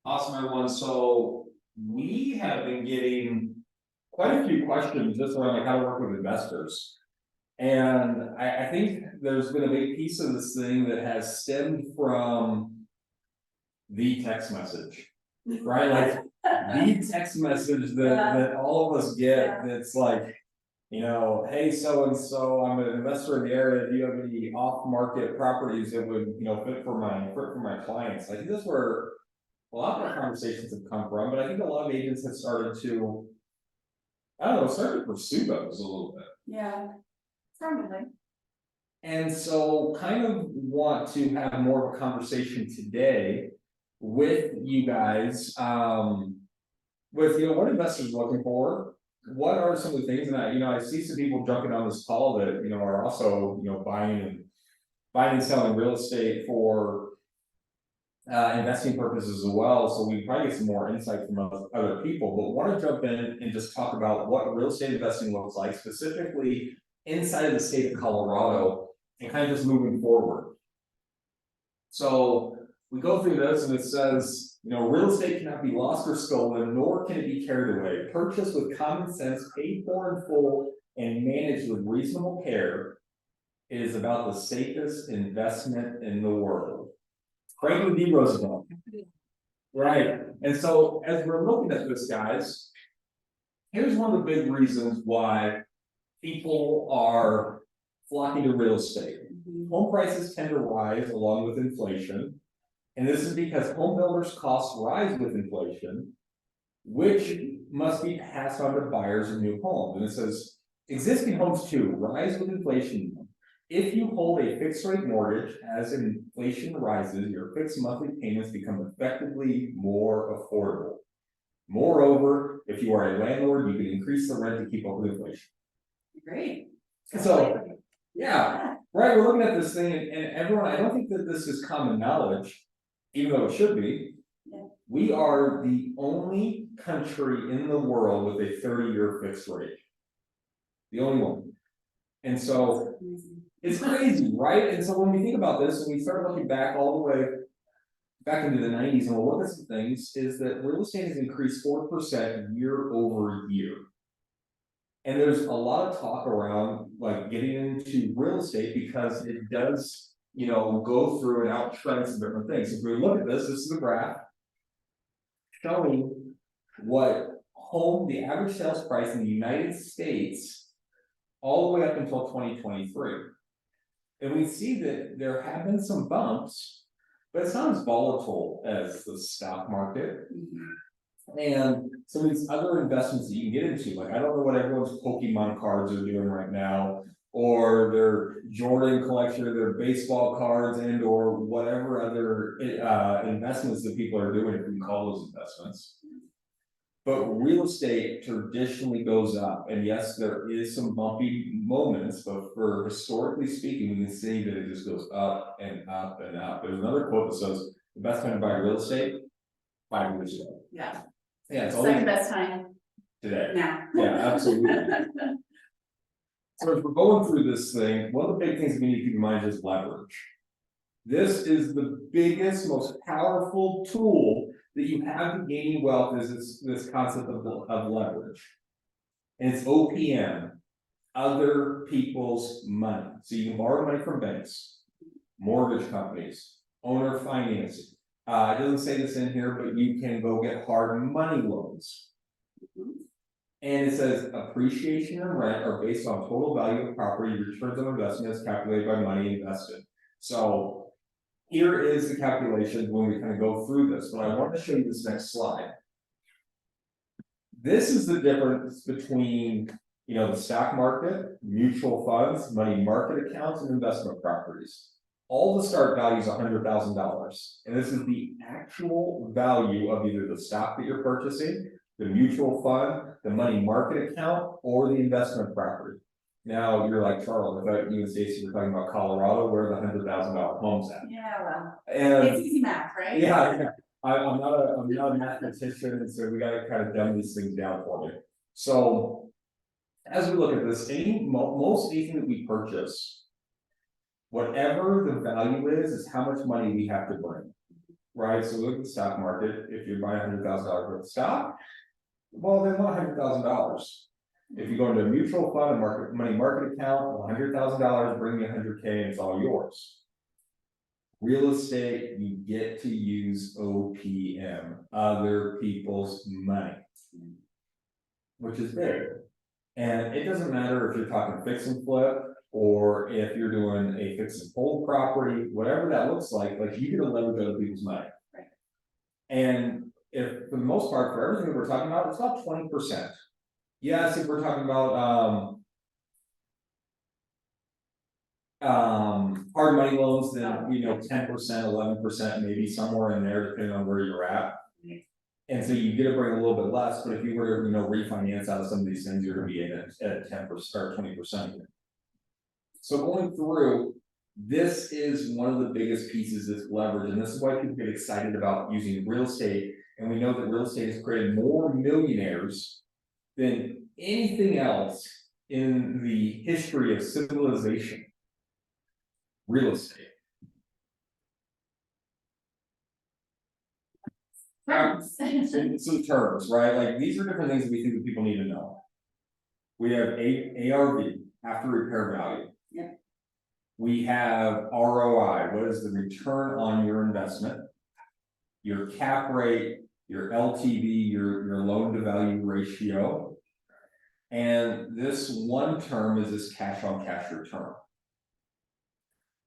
Awesome, everyone. So we have been getting quite a few questions just around like how to work with investors. And I think there's been a big piece of this thing that has stemmed from the text message, right? Like the text message that all of us get that's like, hey, so and so, I'm an investor in the area. Do you have any off-market properties that would, fit for my clients? I think that's where a lot of our conversations have come from, but I think a lot of agents have started to, I don't know, started to pursue those a little bit. Yeah, probably. And so kind of want to have more of a conversation today with you guys, with, what investors are looking for. What are some of the things, and I see some people jumping on this call that, are also, buying and selling real estate for investing purposes as well. So we probably get some more insight from other people, but want to jump in and just talk about what real estate investing looks like, specifically inside of the state of Colorado, and kind of just moving forward. So we go through this and it says, real estate cannot be lost or stolen, nor can it be carried away. Purchased with common sense, paid for in full, and managed with reasonable care. It is about the safest investment in the world. Franklin D. Roosevelt. Right. And so as we're looking at this, guys, here's one of the big reasons why people are flocking to real estate. Home prices tend to rise along with inflation. And this is because home builders' costs rise with inflation, which must be passed on to buyers of new homes. And it says existing homes too rise with inflation. If you hold a fixed rate mortgage, as inflation rises, your fixed monthly payments become effectively more affordable. Moreover, if you are a landlord, you can increase the rent to keep up with inflation. Great. So, yeah, right. We're looking at this thing, and everyone, I don't think that this is common knowledge, even though it should be. Yeah. We are the only country in the world with a 30-year fixed rate. The only one. And so it's crazy, right? And so when we think about this and we start looking back all the way back into the 90s and we'll look at some things, is that real estate has increased 4% year over year. And there's a lot of talk around like getting into real estate because it does, go through and outtrend some different things. If we look at this is a graph showing what the average sales price in the United States all the way up until 2023. And we see that there have been some bumps, but it's not as volatile as the stock market. And some of these other investments that you can get into, like I don't know what everyone's Pokemon cards are doing right now, or their Jordan collection, or their baseball cards, and or whatever other investments that people are doing, if we can call those investments. But real estate traditionally goes up, and yes, there is some bumpy moments, but for historically speaking, we can see that it just goes up and up and up. There's another quote that says, the best time to buy real estate, 5 years ago. Yeah. Yeah, it's Second best time today. now. Yeah, absolutely. So as we're going through this thing, one of the big things we need to keep in mind is leverage. This is the biggest, most powerful tool that you have to gain wealth, is this concept of leverage. And it's OPM, other people's money. So you can borrow money from banks, mortgage companies, owner financing. It doesn't say this in here, but you can go get hard money loans. And it says appreciation and rent are based on total value of property, returns on investment as calculated by money invested. So here is the calculation when we kind of go through this, but I want to show you this next slide. This is the difference between, the stock market, mutual funds, money market accounts, and investment properties. All the start value is $100,000. And this is the actual value of either the stock that you're purchasing, the mutual fund, the money market account, or the investment property. Now you're like, Charles, I thought you and Stacey were talking about Colorado, where the $100,000 homes at. Yeah, well, And it's easy math, right? yeah. I'm not a mathematician, so we gotta kind of dumb these things down for you. So as we look at this, most anything that we purchase, whatever the value is how much money we have to bring. right? So look at the stock market, if you buy $100,000 worth of stock, well, then $100,000. If you go into a mutual fund, money market account, $100,000, bring me 100K and it's all yours. Real estate, you get to use OPM, other people's money, which is big. And it doesn't matter if you're talking fix and flip, or if you're doing a fix and hold property, whatever that looks like you get to leverage other people's money. Right. And if, for the most part, for everything that we're talking about, it's about 20%. Yes, if we're talking about, hard money loans, then, 10%, 11%, maybe somewhere in there, depending on where you're at. And so you get to bring a little bit less, but if you were to, refinance out of some of these things, you're gonna be at 10% or 20%. So going through, this is one of the biggest pieces that's leverage, and this is why people get excited about using real estate. And we know that real estate has created more millionaires than anything else in the history of civilization. Real estate. Some terms, right? Like, these are different things that we think that people need to know. We have ARV, after repair value. Yep. We have ROI, what is the return on your investment? Your cap rate, your LTV, your loan to value ratio. And this one term is this cash on cash return.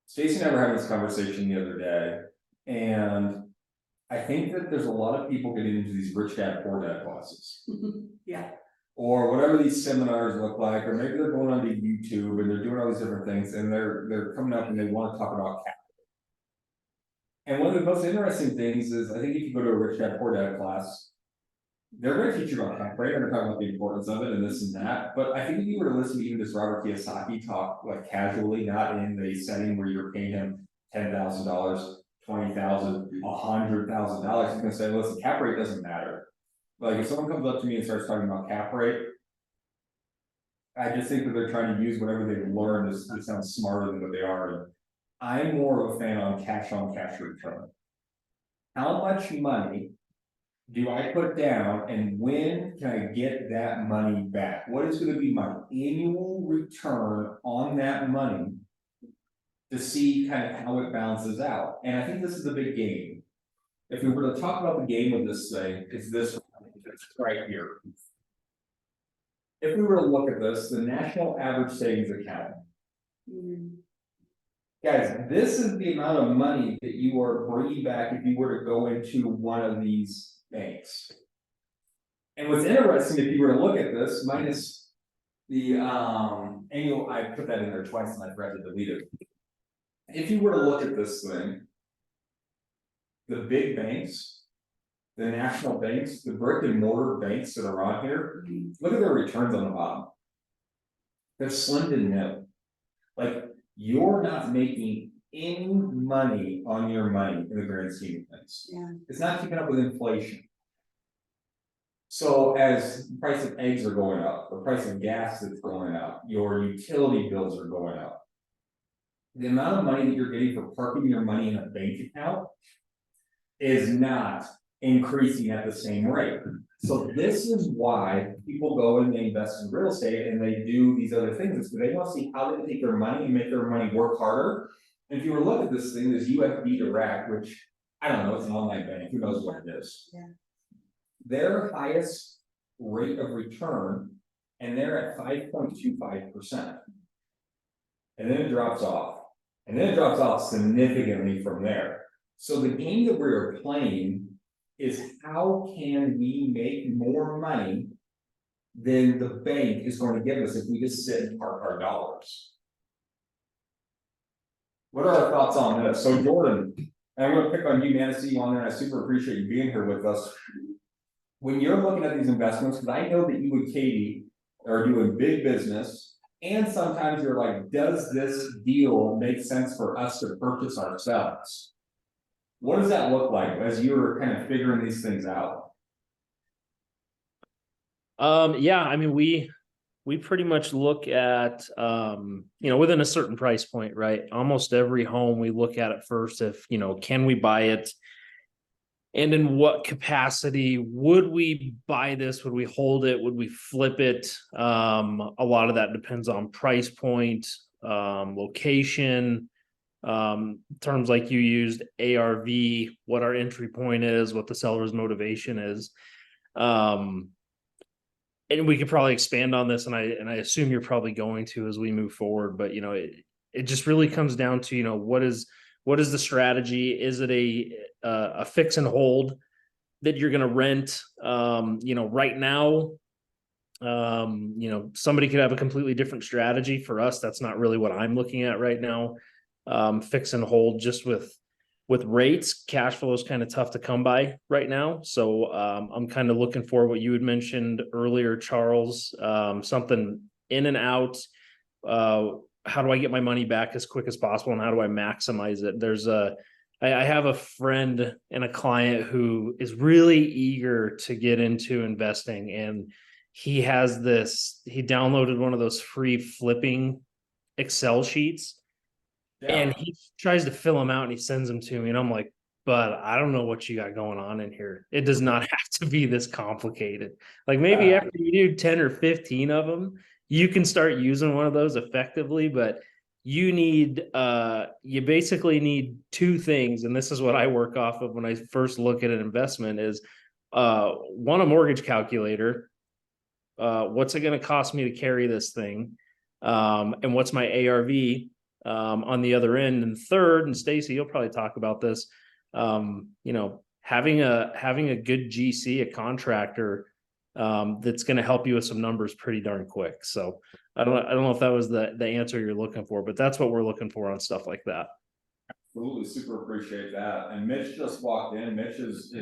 Stacy and I were having this conversation the other day, and I think that there's a lot of people getting into these rich dad, poor dad classes. Yeah. Or whatever these seminars look like, or maybe they're going onto YouTube and they're doing all these different things, and they're coming up and they want to talk about capital. And one of the most interesting things is, I think if you go to a rich dad, poor dad class, they're going to teach you about cap rate, and they're talking about the importance of it and this and that. But I think if you were to listen to even this Robert Kiyosaki talk, like casually, not in the setting where you're paying him $10,000, $20,000, $100,000, he's gonna say, listen, cap rate doesn't matter. Like, if someone comes up to me and starts talking about cap rate, I just think that they're trying to use whatever they've learned to sound smarter than what they are. And I'm more of a fan on cash return. How much money do I put down, and when can I get that money back? What is going to be my annual return on that money to see kind of how it balances out? And I think this is the big game. If we were to talk about the game of this thing, it's this right here. If we were to look at this, the national average savings account. Guys, this is the amount of money that you are bringing back if you were to go into one of these banks. And what's interesting, if you were to look at this, minus the annual, I put that in there twice and I forgot to delete it. If you were to look at this thing, the big banks, the national banks, the brick and mortar banks that are on here, look at their returns on the bottom. They're slim to nil. Like, you're not making any money on your money in the grand scheme of things. Yeah. It's not keeping up with inflation. So as the price of eggs are going up, the price of gas is going up, your utility bills are going up. The amount of money that you're getting for parking your money in a bank account is not increasing at the same rate. So this is why people go and they invest in real estate and they do these other things, because they want to see how they take their money and make their money work harder. And if you were to look at this thing, this UFB Direct, which I don't know, it's an online bank, who knows what it is. Yeah. Their highest rate of return, and they're at 5.25%. And then it drops off. And then it drops off significantly from there. So the game that we're playing is, how can we make more money than the bank is going to give us if we just sit and park our dollars? What are our thoughts on this? So Jordan, I'm going to pick on you, man. I see you on there. I super appreciate you being here with us. When you're looking at these investments, because I know that you and Katie are doing big business, and sometimes you're like, does this deal make sense for us to purchase ourselves? What does that look like as you're kind of figuring these things out? Yeah, I mean, we pretty much look at, within a certain price point, right? Almost every home we look at it first, if, can we buy it And in what capacity would we buy this? Would we hold it? Would we flip it? A lot of that depends on price point, location, terms like you used, ARV, what our entry point is, what the seller's motivation is. And we could probably expand on this, and I assume you're probably going to as we move forward, but it just really comes down to, what is the strategy? Is it a fix and hold that you're going to rent? Right now, somebody could have a completely different strategy. For us, that's not really what I'm looking at right now. Fix and hold, just with rates, cash flow is kind of tough to come by right now. So I'm kind of looking for what you had mentioned earlier, Charles, something in and out. How do I get my money back as quick as possible, and how do I maximize it? I have a friend and a client who is really eager to get into investing, and he downloaded one of those free flipping Excel sheets. And he tries to fill them out and he sends them to me. And I'm like, but I don't know what you got going on in here. It does not have to be this complicated. Like maybe after you do 10 or 15 of them, you can start using one of those effectively. But you basically need two things. And this is what I work off of when I first look at an investment is one, a mortgage calculator. What's it going to cost me to carry this thing? And what's my ARV? On the other end. And third, and Stacy, you'll probably talk about this, having a good GC, a contractor, that's going to help you with some numbers pretty darn quick. So I don't know if that was the answer you're looking for, but that's what we're looking for on stuff like that. Absolutely, super appreciate that. And Mitch just walked in. Mitch is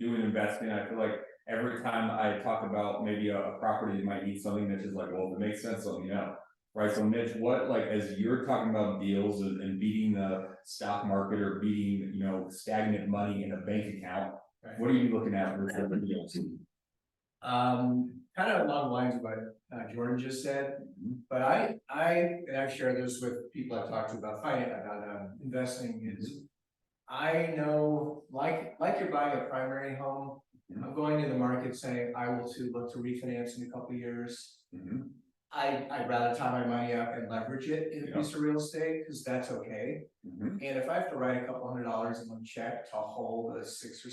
doing investing. I feel like every time I talk about maybe a property that might need something, Mitch is like, well, if it makes sense, let me know. Right. So Mitch, as you're talking about deals and beating the stock market or beating, stagnant money in a bank account, right, what are you looking at for deals? Kind of along the lines of what Jordan just said, but I've shared this with people I've talked to about investing is, I know, like you're buying a primary home, I'm going to the market saying I will look to refinance in a couple of years. I'd rather tie my money up and leverage it in a piece of real estate, because that's okay. And if I have to write a couple $100s in one check to hold a $600,000 or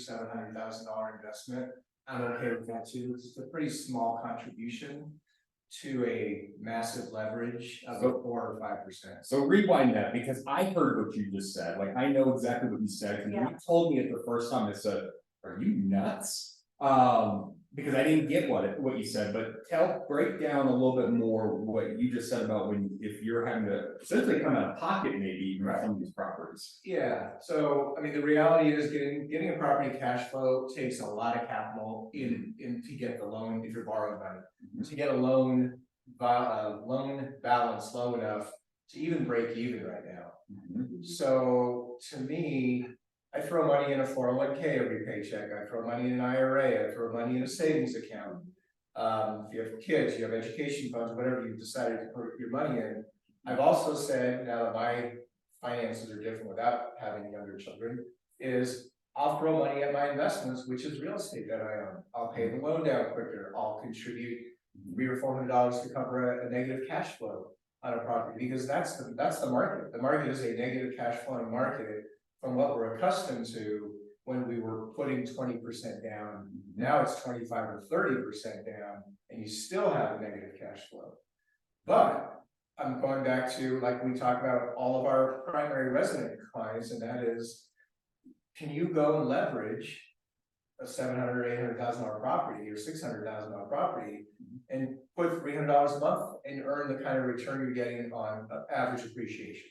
$700,000 investment, I'm okay with that too. It's a pretty small contribution to a massive leverage of 4 or 5%. So rewind that, because I heard what you just said. Like, I know exactly what you said, and you told me it the first time. I said, "Are you nuts?" Because I didn't get what you said, but break down a little bit more what you just said about if you're having to essentially come out of pocket maybe for some of these properties. Yeah, so I mean, the reality is getting a property cash flow takes a lot of capital in to get the loan if you're borrowing money. To get a loan balance low enough to even break even right now. So to me, I throw money in a 401k every paycheck. I throw money in an IRA. I throw money in a savings account. If you have kids, you have education funds, whatever you've decided to put your money in. I've also said, now that my finances are different without having younger children, is I'll throw money at my investments, which is real estate that I own. I'll pay the loan down quicker. I'll contribute $300 or $400 to cover a negative cash flow on a property, because that's the market. The market is a negative cash flowing market from what we're accustomed to when we were putting 20% down. Now it's 25 or 30% down, and you still have a negative cash flow. But I'm going back to, like we talk about all of our primary resident clients, and that is, can you go and leverage a $700,000 or $800,000 property or $600,000 property and put $300 a month and earn the kind of return you're getting on average appreciation?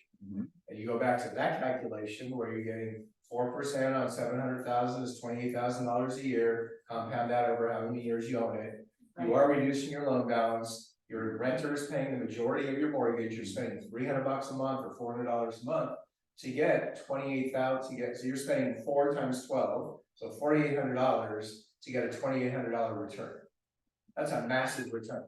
And you go back to that calculation where you're getting 4% on 700,000 is $28,000 a year. Compound that over how many years you own it. Right. You are reducing your loan balance. Your renter is paying the majority of your mortgage. You're spending $300 a month or $400 a month to get 28,000. So you're spending 4 times 12, so $4,800 to get a $2,800 return. That's a massive return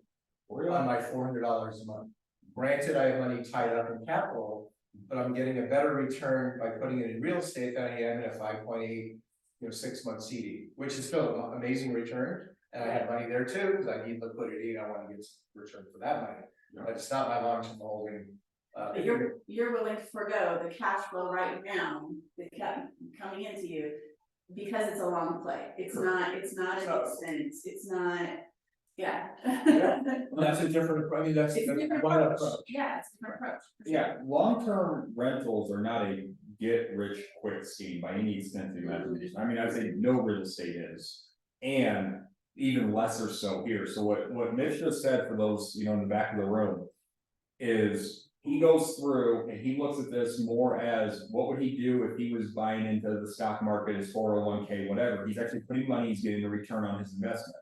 on my $400 a month. Granted, I have money tied up in capital, but I'm getting a better return by putting it in real estate than I am in a 5.8 6-month CD, which is still an amazing return. And I have money there too, because I need liquidity and I want to get some return for that money, but it's not my long-term holding. But you're willing to forego the cash flow right now, coming into you, because it's a long play, it's not an expense, it's not, yeah. That's a different, I mean, that's It's a different one approach, approach. yeah, it's a different approach. for sure. Yeah, long-term rentals are not a get-rich-quick scheme by any extent of the imagination. I mean, I'd say no real estate is. And even lesser so here. So what Mitch just said for those, in the back of the room. Is he goes through and he looks at this more as what would he do if he was buying into the stock market, his 401k, whatever. He's actually putting money, he's getting a return on his investment.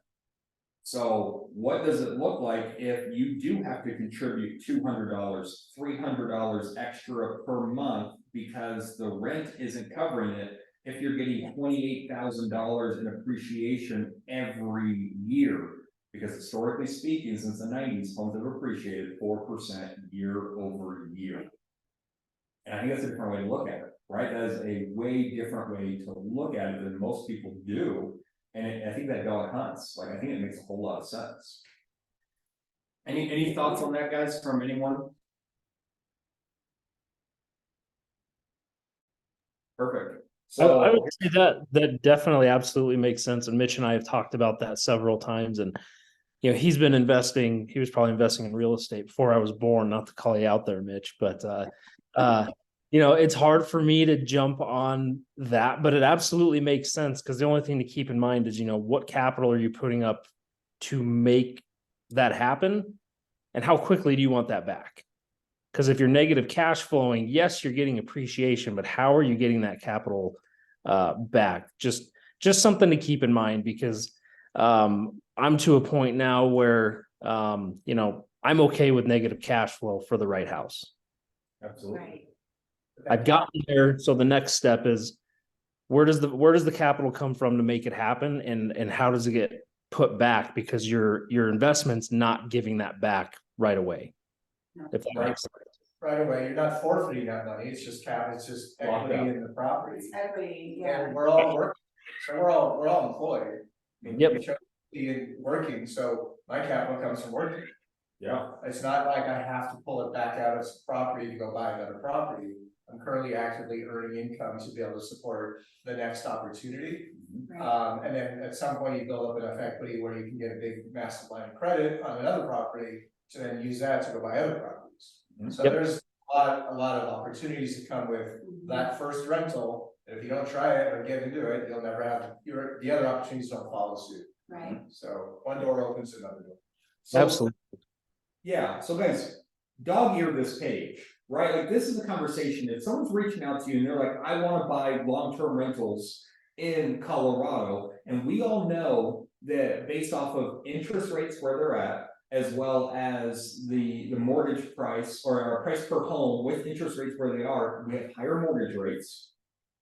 So what does it look like if you do have to contribute $200, $300 extra per month because the rent isn't covering it? If you're getting $28,000 in appreciation every year, because historically speaking, since the 90s, homes have appreciated 4% year over year. And I think that's a different way to look at it, right? That is a way different way to look at it than most people do. And I think that dog hunts, I think it makes a whole lot of sense. Any thoughts on that, guys, from anyone? Perfect. So I would say that definitely absolutely makes sense. And Mitch and I have talked about that several times. And he's been investing, he was probably investing in real estate before I was born, not to call you out there, Mitch, but it's hard for me to jump on that, but it absolutely makes sense because the only thing to keep in mind is, what capital are you putting up to make that happen? And how quickly do you want that back? Because if you're negative cash flowing, yes, you're getting appreciation, but how are you getting that capital back? Just something to keep in mind, because I'm to a point now where I'm okay with negative cash flow for the right house. Absolutely. Right. I've gotten there. So the next step is where does the capital come from to make it happen, and how does it get put back, because your investment's not giving that back right away. No. If that makes sense. Right away, you're not forfeiting that money, it's just it's just equity in the property. It's equity, yeah. And we're all working, so we're all employed. I mean, Yep. we chose to be working, so my capital comes from working. Yeah. It's not like I have to pull it back out of property to go buy another property. I'm currently actively earning income to be able to support the next opportunity. Right. And then at some point you build up enough equity where you can get a big massive line of credit on another property to then use that to go buy other properties. So Yep. there's a lot of opportunities that come with that first rental. If you don't try it or get into it, you'll never have the other opportunities don't follow suit. Right. So one door opens another door. So, Absolutely. Yeah, so guys, dog ear this page, right? This is a conversation. If someone's reaching out to you and they're like, I want to buy long-term rentals in Colorado, and we all know that based off of interest rates where they're at, as well as the mortgage price or our price per home with interest rates where they are, we have higher mortgage rates.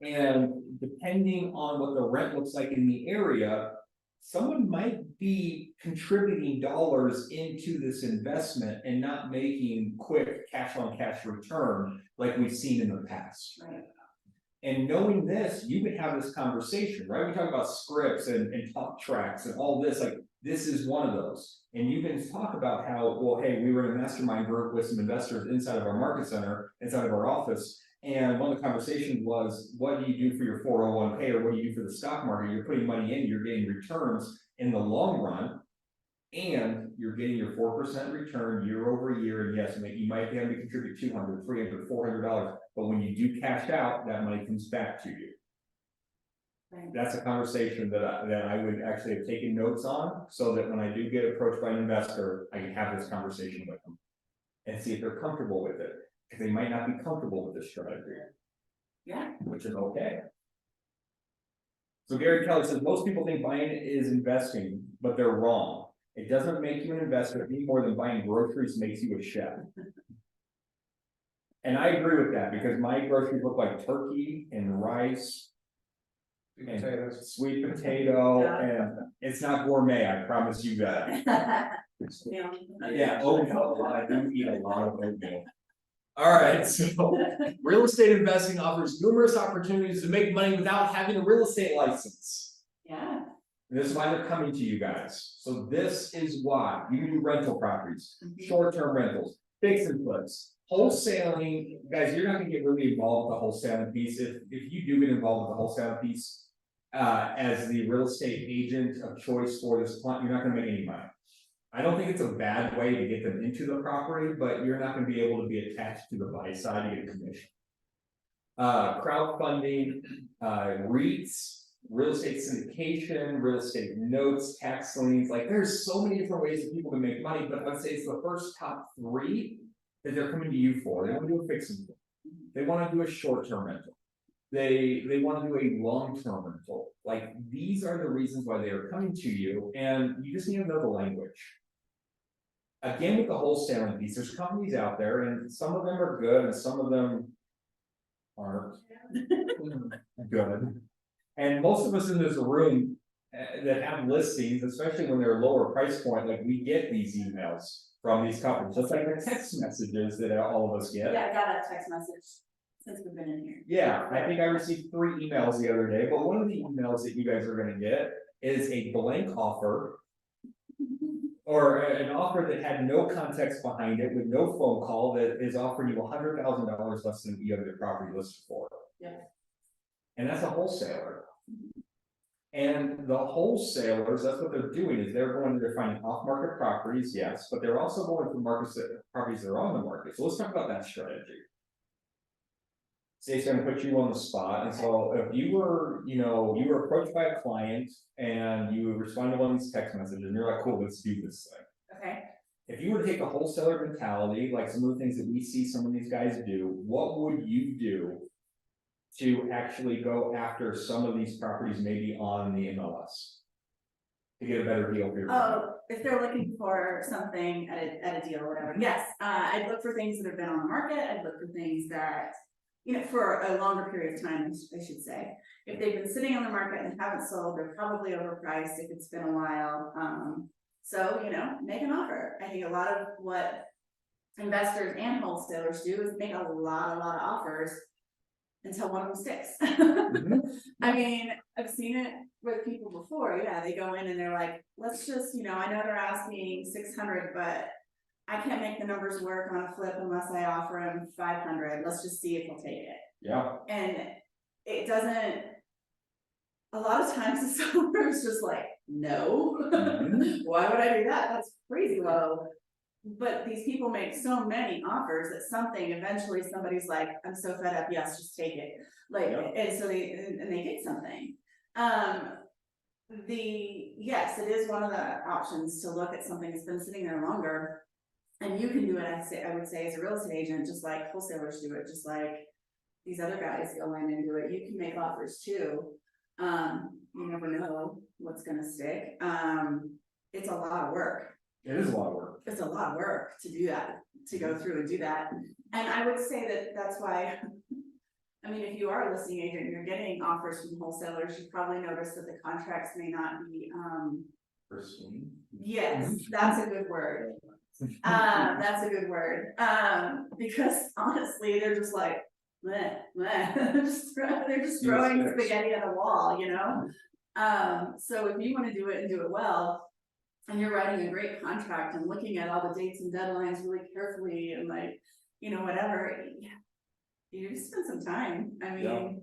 And depending on what the rent looks like in the area, someone might be contributing dollars into this investment and not making quick cash on cash return like we've seen in the past. Right. And knowing this, you can have this conversation, right? We talk about scripts and talk tracks and all this, this is one of those. And you can talk about how, well, hey, we were in a mastermind group with some investors inside of our market center, inside of our office. And one of the conversations was, what do you do for your 401k, or what do you do for the stock market? You're putting money in, you're getting returns in the long run, and you're getting your 4% return year over year. And yes, you might be able to contribute $200, $300, $400, but when you do cash out, that money comes back to you. Right. That's a conversation that I would actually have taken notes on, so that when I do get approached by an investor, I can have this conversation with them and see if they're comfortable with it, because they might not be comfortable with this strategy. Yeah. Which is okay. So Gary Kelly says, most people think buying is investing, but they're wrong. It doesn't make you an investor any more than buying groceries makes you a chef. And I agree with that, because my groceries look like turkey and rice and sweet potato, and it's not gourmet, I promise you that. Yeah. Yeah, oatmeal, I do eat a lot of oatmeal. Alright, so real estate investing offers numerous opportunities to make money without having a real estate license. Yeah, And this is why they're coming to you guys. So this is why you can do rental properties, Mhm. short-term rentals, fix and flips. Wholesaling, guys, you're not gonna get really involved with the wholesaling piece. If you do get involved with the wholesaling piece. As the real estate agent of choice for this client, you're not gonna make any money. I don't think it's a bad way to get them into the property, but you're not gonna be able to be attached to the buy side to get a commission. Crowdfunding, REITs, real estate syndication, real estate notes, tax liens, like there's so many different ways that people can make money, but I'd say it's the first top three. That they're coming to you for, they wanna do a fix and flip. They wanna do a short-term rental. They wanna do a long-term rental, like, these are the reasons why they are coming to you, and you just need to know the language. Again, with the wholesaling piece, there's companies out there, and some of them are good, and some of them aren't good. And most of us in this room that have listings, especially when they're lower price point, like we get these emails from these companies, just like the text messages that all of us get. yeah, I got a text message since we've been in here. Yeah, I think I received 3 emails the other day, but one of the emails that you guys are gonna get is a blank offer. Or an offer that had no context behind it with no phone call that is offering you $100,000 less than you have your property listed for. Yeah. And that's a wholesaler. And the wholesalers, that's what they're doing, is they're finding off-market properties, yes, but they're also going for properties that are on the market, so let's talk about that strategy. Stacy's gonna put you on the spot, and so if you were, you were approached by a client and you responded to one of these text messages, and you're like, cool, let's do this thing. Okay, If you were to take a wholesaler mentality, like some of the things that we see some of these guys do, what would you do? To actually go after some of these properties maybe on the MLS? To get a better deal for your. oh, if they're looking for something at a deal or whatever, yes, I'd look for things that have been on the market, I'd look for things that. For a longer period of time, I should say, if they've been sitting on the market and haven't sold, they're probably overpriced if it's been a while, so, make an offer. I think a lot of what investors and wholesalers do is make a lot of offers. Until one of them sticks. I mean, I've seen it with people before, yeah, they go in and they're like, let's just, I know they're asking 600, but. I can't make the numbers work on a flip unless I offer him 500, let's just see if he'll take it. Yeah. And it doesn't. A lot of times the seller is just like, no, why would I do that? That's crazy low. But these people make so many offers that something, eventually somebody's like, I'm so fed up, yes, just take it. Like, and so they get something. Yes, it is one of the options to look at something that's been sitting there longer. And you can do it, I would say, as a real estate agent, just like wholesalers do it, just like these other guys go in and do it. You can make offers too. You never know what's gonna stick. It's a lot of work. It is a lot of work. It's a lot of work to do that, to go through and do that. And I would say that that's why, I mean, if you are a listing agent and you're getting offers from wholesalers, you probably notice that the contracts may not be, Pristine. yes, that's a good word. That's a good word, because honestly, they're just like, meh, meh. They're just throwing spaghetti at a wall, so if you wanna do it and do it well, and you're writing a great contract and looking at all the dates and deadlines really carefully and like, whatever, you just spend some time, I mean.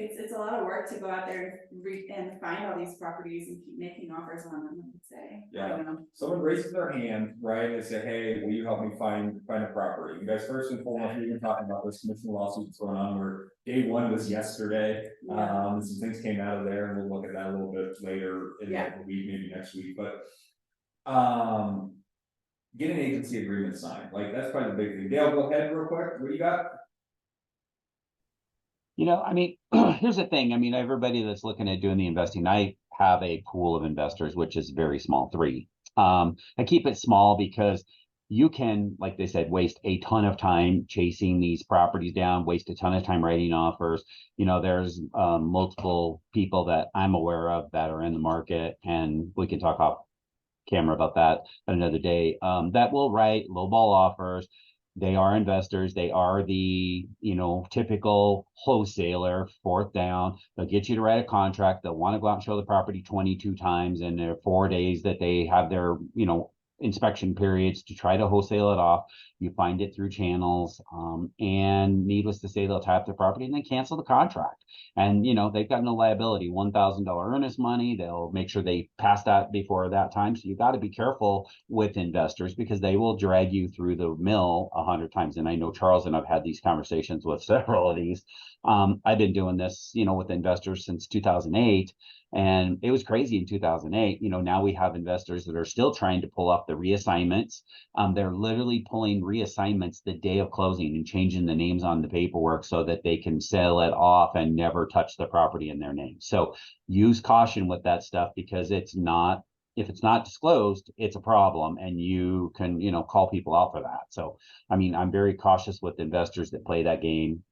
It's a lot of work to go out there and find all these properties and keep making offers on them, I would say. I don't know. Someone raises their hand, right, and say, hey, will you help me find a property? You guys, first and foremost, we've been talking about this commission lawsuit that's going on, where day one was yesterday. Some things came out of there, and we'll look at that a little bit later in the week, maybe next week, but. Get an agency agreement signed, like, that's probably the big thing. Dale, go ahead real quick, what do you got? I mean, here's the thing. I mean, everybody that's looking at doing the investing, I have a pool of investors, which is very small, 3. I keep it small because you can, like they said, waste a ton of time chasing these properties down, waste a ton of time writing offers. There's multiple people that I'm aware of that are in the market, and we can talk off camera about that another day, that will write lowball offers. They are investors. They are the, typical wholesaler, fourth down. They'll get you to write a contract. They'll want to go out and show the property 22 times in their 4 days that they have their, inspection periods to try to wholesale it off. You find it through channels. And needless to say, they'll tap the property and then cancel the contract. And, they've got no liability, $1,000 earnest money. They'll make sure they pass that before that time. So you got to be careful with investors because they will drag you through the mill 100 times. And I know Charles and I've had these conversations with several of these. I've been doing this, with investors since 2008. And it was crazy in 2008. Now we have investors that are still trying to pull up the reassignments. They're literally pulling reassignments the day of closing and changing the names on the paperwork so that they can sell it off and never touch the property in their name. So use caution with that stuff because if it's not disclosed, it's a problem and you can, call people out for that. So, I'm very cautious with investors that play that game.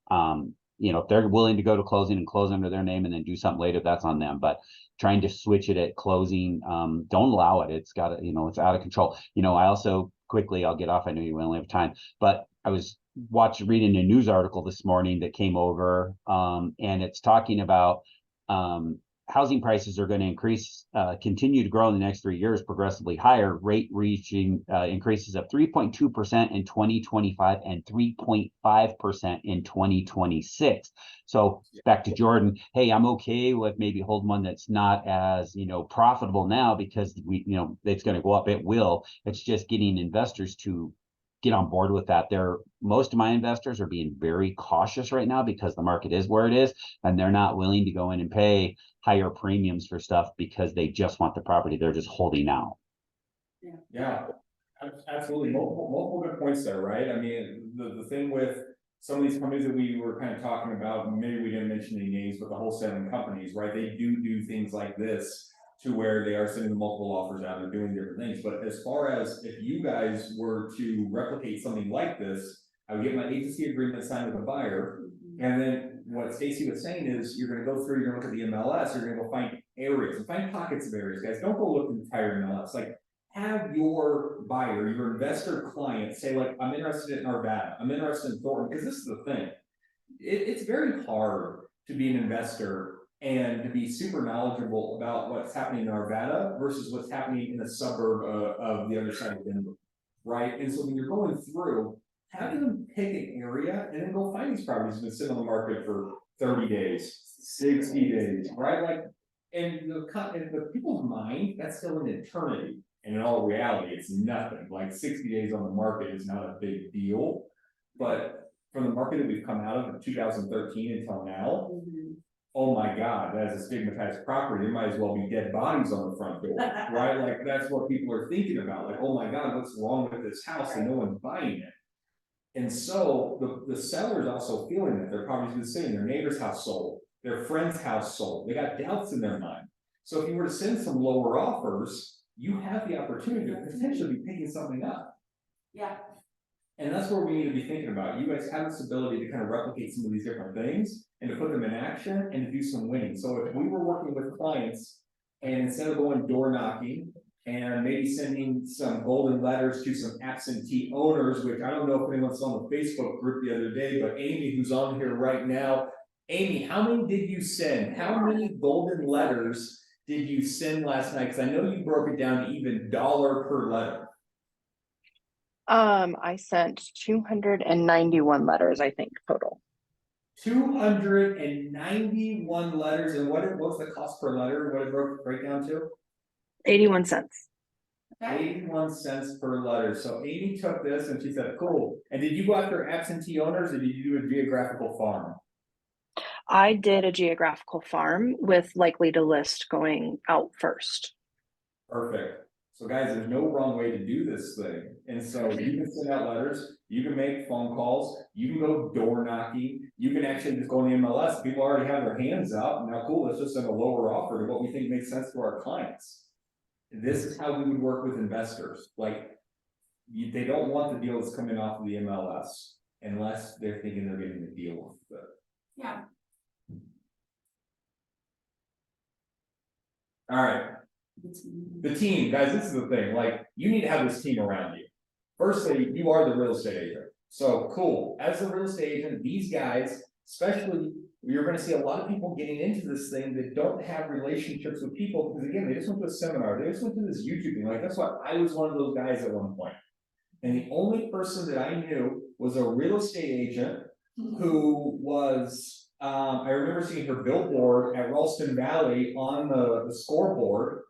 If they're willing to go to closing and close under their name and then do something later, that's on them. But trying to switch it at closing, don't allow it. It's got to, it's out of control. I also quickly, I'll get off. I know you only have time, but I was reading a news article this morning that came over, and it's talking about, housing prices are going to continue to grow in the next 3 years, progressively higher, rate reaching increases of 3.2% in 2025 and 3.5% in 2026. So back to Jordan, hey, I'm okay with maybe holding one that's not as, profitable now because it's going to go up. It will. It's just getting investors to get on board with that. Most of my investors are being very cautious right now because the market is where it is, and they're not willing to go in and pay higher premiums for stuff because they just want the property. They're just holding out. Yeah, absolutely. Multiple good points there, right? The thing with some of these companies that we were kind of talking about, maybe we didn't mention any names, but the wholesaling companies, right? They do things like this to where they are sending multiple offers out and doing different things. But as far as if you guys were to replicate something like this, I would get my agency agreement signed with a buyer. And then what Stacy was saying is you're going to go through, you're going to look at the MLS, you're going to go find areas and find pockets of areas, guys. Don't go look at the entire MLS. Like, have your buyer, your investor client say, like, I'm interested in Arvada, I'm interested in Thornton, because this is the thing. It's very hard to be an investor and to be super knowledgeable about what's happening in Arvada versus what's happening in a suburb of the other side of Denver, right? And so when you're going through, having them pick an area and then go find these properties that have been sitting on the market for 30 days, 60 days, right? Like, and the people's mind, that's still an eternity. And in all reality, it's nothing. Like 60 days on the market is not a big deal. But from the market that we've come out of in 2013 until now, oh my God, that is a stigmatized property. There might as well be dead bodies on the front door, right? Like that's what people are thinking about. Like, oh my God, what's wrong with this house? And no one's buying it. And so the seller's also feeling that their property's been sitting, their neighbor's house sold, their friend's house sold. They got doubts in their mind. So if you were to send some lower offers, you have the opportunity to potentially be picking something up. Yeah. And that's where we need to be thinking about. You guys have this ability to kind of replicate some of these different things and to put them in action and to do some winning. So if we were working with clients and instead of going door knocking and maybe sending some golden letters to some absentee owners, which I don't know if anyone saw on the Facebook group the other day, but Amy, who's on here right now, Amy, how many did you send? How many golden letters did you send last night? Because I know you broke it down to even dollar per letter. I sent 291 letters, I think, total. 291 letters, and what's the cost per letter? What it break down to? 81 cents. 81 cents per letter. So Amy took this and she said, cool. And did you go after absentee owners or did you do a geographical farm? I did a geographical farm with likely to list going out first. Perfect. So guys, there's no wrong way to do this thing. And so you can send out letters, you can make phone calls, you can go door knocking, you can actually just go on the MLS. People already have their hands up. Now, cool, let's just send a lower offer to what we think makes sense to our clients. This is how we would work with investors. Like, they don't want the deal that's coming off of the MLS unless they're thinking they're getting the deal off of it. Yeah. All right. The team, guys, this is the thing. Like, you need to have this team around you. Firstly, you are the real estate agent. So cool, as a real estate agent, these guys, especially, you're gonna see a lot of people getting into this thing that don't have relationships with people, because again, they just went to a seminar, they just went to this YouTube thing, like, that's what, I was one of those guys at one point. And the only person that I knew was a real estate agent who was, I remember seeing her billboard at Ralston Valley on the scoreboard.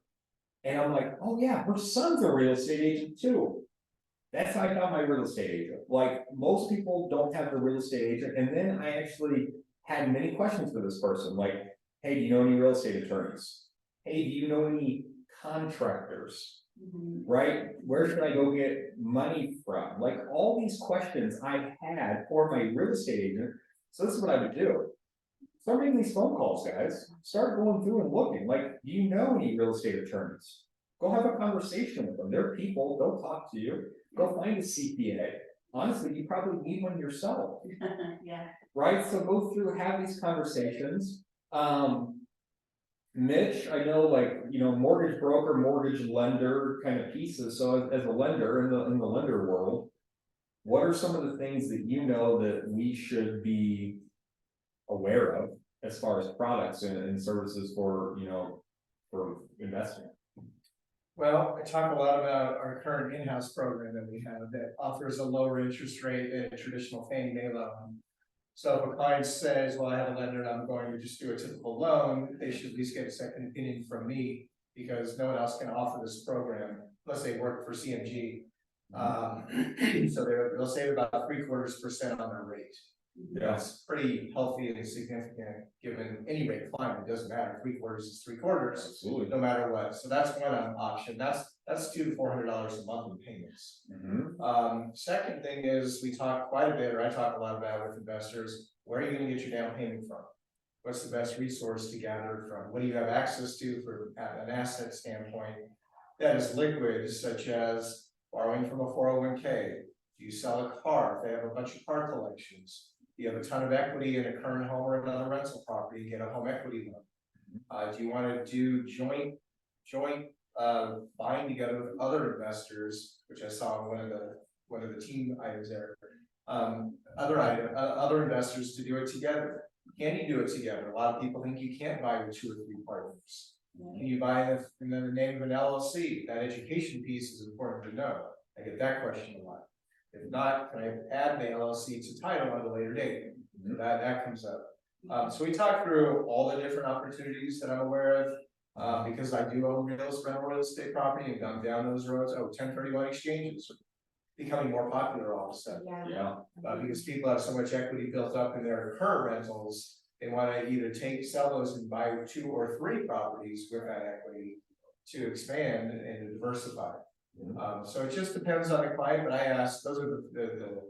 And I'm like, oh yeah, her son's a real estate agent too. That's how I found my real estate agent. Like, most people don't have the real estate agent, and then I actually had many questions for this person, like, hey, do you know any real estate attorneys? Hey, do you know any contractors? Mhm. Right? Where should I go get money from? Like, all these questions I had for my real estate agent. So this is what I would do. Start making these phone calls, guys. Start going through and looking, like, do you know any real estate attorneys? Go have a conversation with them. They're people, they'll talk to you. Go find a CPA. Honestly, you probably need one yourself, Yeah. right? So go through, have these conversations. Mitch, I know, like, mortgage broker, mortgage lender kind of pieces, so as a lender in the lender world. What are some of the things that you know that we should be aware of as far as products and services for investing? Well, I talk a lot about our current in-house program that we have that offers a lower interest rate than a traditional Fannie Mae loan. So if a client says, well, I have a lender and I'm going to just do a typical loan, they should at least get a second opinion from me, because no one else can offer this program unless they work for CMG. So they'll save about 0.75% on their rate. That's pretty healthy and significant, given any rate climate, it doesn't matter, 3/4 is 3/4. Absolutely. No matter what, so that's one option, that's $200 to $400 a month in payments. Second thing is, we talk quite a bit, or I talk a lot about with investors, where are you gonna get your down payment from? What's the best resource to gather it from? What do you have access to from an asset standpoint that is liquid, such as borrowing from a 401k? Do you sell a car? If they have a bunch of car collections, you have a ton of equity in a current home or another rental property, get a home equity loan. Do you want to do joint buying together with other investors, which I saw in one of the team items there. Other investors to do it together. Can you do it together? A lot of people think you can't buy with 2 or 3 partners. Can you buy in the name of an LLC? That education piece is important to know. I get that question a lot. If not, can I add the LLC to title at a later date? That comes up. So we talk through all the different opportunities that I'm aware of, because I do own real estate property and gone down those roads. 1031 exchanges are becoming more popular all of a sudden. Yeah. Because people have so much equity built up in their current rentals, they want to either sell those and buy 2 or 3 properties with that equity to expand and diversify. So it just depends on the client, but I ask, those are the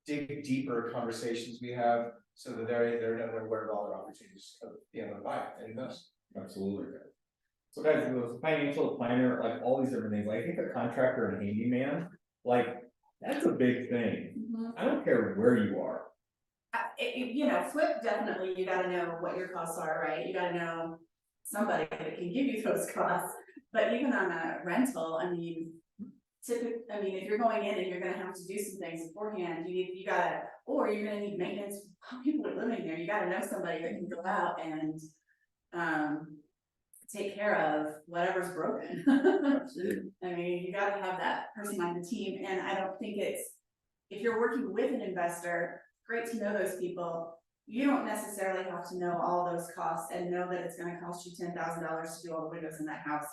dig deeper conversations we have, so that they're aware of all their opportunities of being able to buy and invest. Absolutely. So guys, the financial planner, like all these different things, like I think a contractor and handyman, like that's a big thing. I don't care where you are. Flip, definitely, you gotta know what your costs are, right? You gotta know somebody that can give you those costs. But even on a rental, I mean, if you're going in and you're gonna have to do some things beforehand, you gotta, or you're gonna need maintenance, people are living there, you gotta know somebody that can go out and take care of whatever's broken. I mean, you gotta have that person on the team, and I don't think if you're working with an investor, great to know those people. You don't necessarily have to know all those costs and know that it's gonna cost you $10,000 to do all the windows in that house.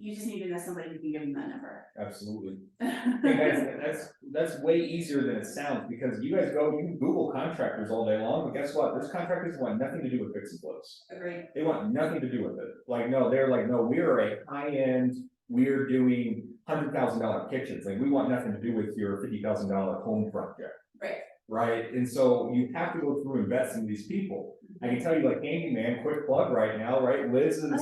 You just need to know somebody who can give you that number. Absolutely. Hey guys, that's way easier than it sounds, because you guys you can Google contractors all day long, but guess what? There's contractors who want nothing to do with fix and flips. Agreed. They want nothing to do with it. They're like, no, we are a high-end, we're doing $100,000 kitchens. Like, we want nothing to do with your $50,000 home project. Right. Right, and so you have to go through and vet some of these people. I can tell you, like, handyman, quick plug right now, right? Liz's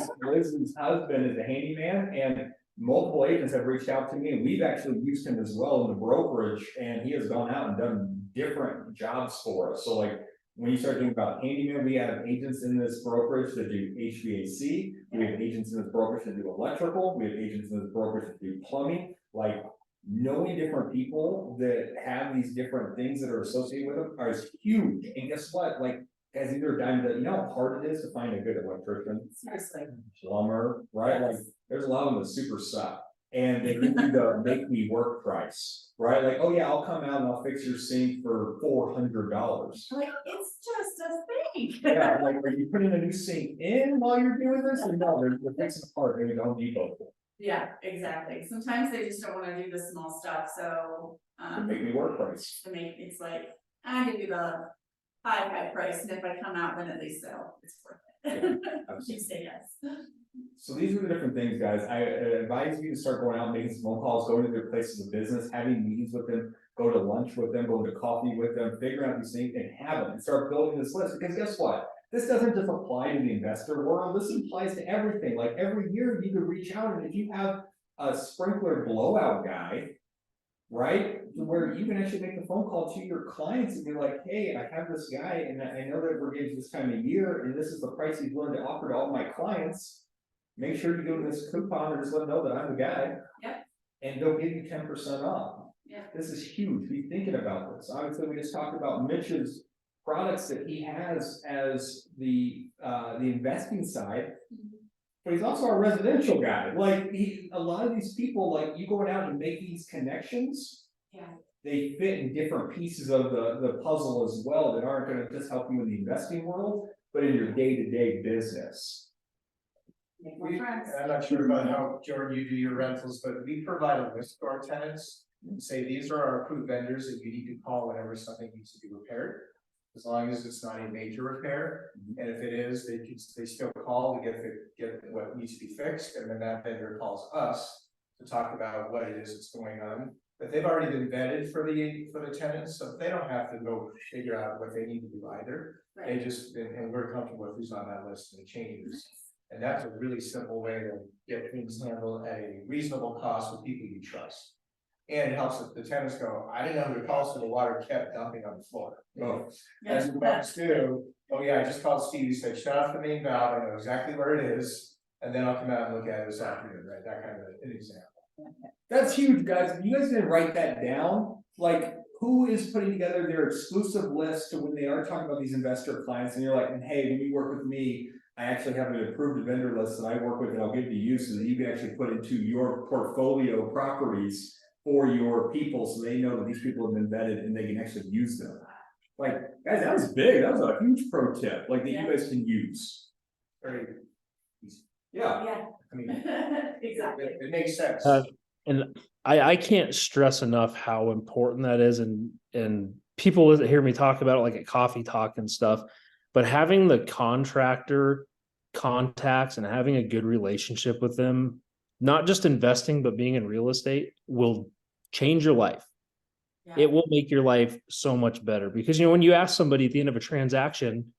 husband is a handyman, and multiple agents have reached out to me, and we've actually used him as well in the brokerage, and he has gone out and done different jobs for us. So like, when you start thinking about handyman, we have agents in this brokerage that do HVAC, we have agents in this brokerage that do electrical, we have agents in this brokerage that do plumbing. Like, knowing different people that have these different things that are associated with them are huge. And guess what? Like, guys, either you know how hard it is to find a good electrician, Seriously. plumber, right? Like, there's a lot of them that super suck. And they give you the make me work price, right? Like, oh yeah, I'll come out and I'll fix your sink for $400. Like, it's just a thing. Yeah, like, are you putting a new sink in while you're doing this? Or no, they're fixing the part, maybe Home Depot. Yeah, exactly. Sometimes they just don't wanna do the small stuff, so, To make me work price. to make, it's like, I give you the high price, and if I come out, then at least it's worth it. You say yes. So these are the different things, guys. I advise you to start going out, making some phone calls, going to their places of business, having meetings with them, go to lunch with them, go to coffee with them, figure out these things and have them and start building this list. Because guess what? This doesn't just apply to the investor world. This applies to everything. Like every year you could reach out, and if you have a sprinkler blowout guy, right, where you can actually make the phone call to your clients and be like, hey, I have this guy and I know that we're getting this time of year and this is the price he's willing to offer to all my clients. Make sure you give them this coupon or just let them know that I'm the guy. Yep. And they'll give you 10% off. Yeah. This is huge. Be thinking about this. Obviously, we just talked about Mitch's products that he has as the investing side. But he's also a residential guy. Like a lot of these people, like you going out and making these connections. Yeah. They fit in different pieces of the puzzle as well that aren't gonna just help you in the investing world, but in your day-to-day business. Make more friends. I'm not sure about how, Jordan, you do your rentals, but we provide a list to our tenants. And say, these are our approved vendors that you need to call whenever something needs to be repaired. As long as it's not a major repair, and if it is, they still call to get what needs to be fixed, and then that vendor calls us to talk about what it is that's going on. But they've already been vetted for the tenants, so they don't have to go figure out what they need to do either. They Right. just, and we're comfortable with who's on that list and the changes. And that's a really simple way to get things handled at a reasonable cost with people you trust. And it helps if the tenants go, I didn't know who to call, so the water kept dumping on the floor. Oh, As the bugs do, oh yeah, I just called Steve, he said, shut off the main valve, I know exactly where it is. And then I'll come out and look at it this afternoon, right, that kind of an example. that's huge, guys. If you guys didn't write that down, like who is putting together their exclusive list to when they are talking about these investor clients and you're like, and hey, when you work with me, I actually have an approved vendor list that I work with and I'll give to you so that you can actually put into your portfolio properties for your people, so they know that these people have been vetted and they can actually use them. Like, guys, that was big. That was a huge pro tip, like that you guys can use. Very, Yeah. Yeah, I mean, exactly. it makes sense. And I can't stress enough how important that is, and people that hear me talk about it like at coffee talk and stuff, but having the contractor contacts and having a good relationship with them, not just investing, but being in real estate will change your life. Yeah. It will make your life so much better because, when you ask somebody at the end of a transaction,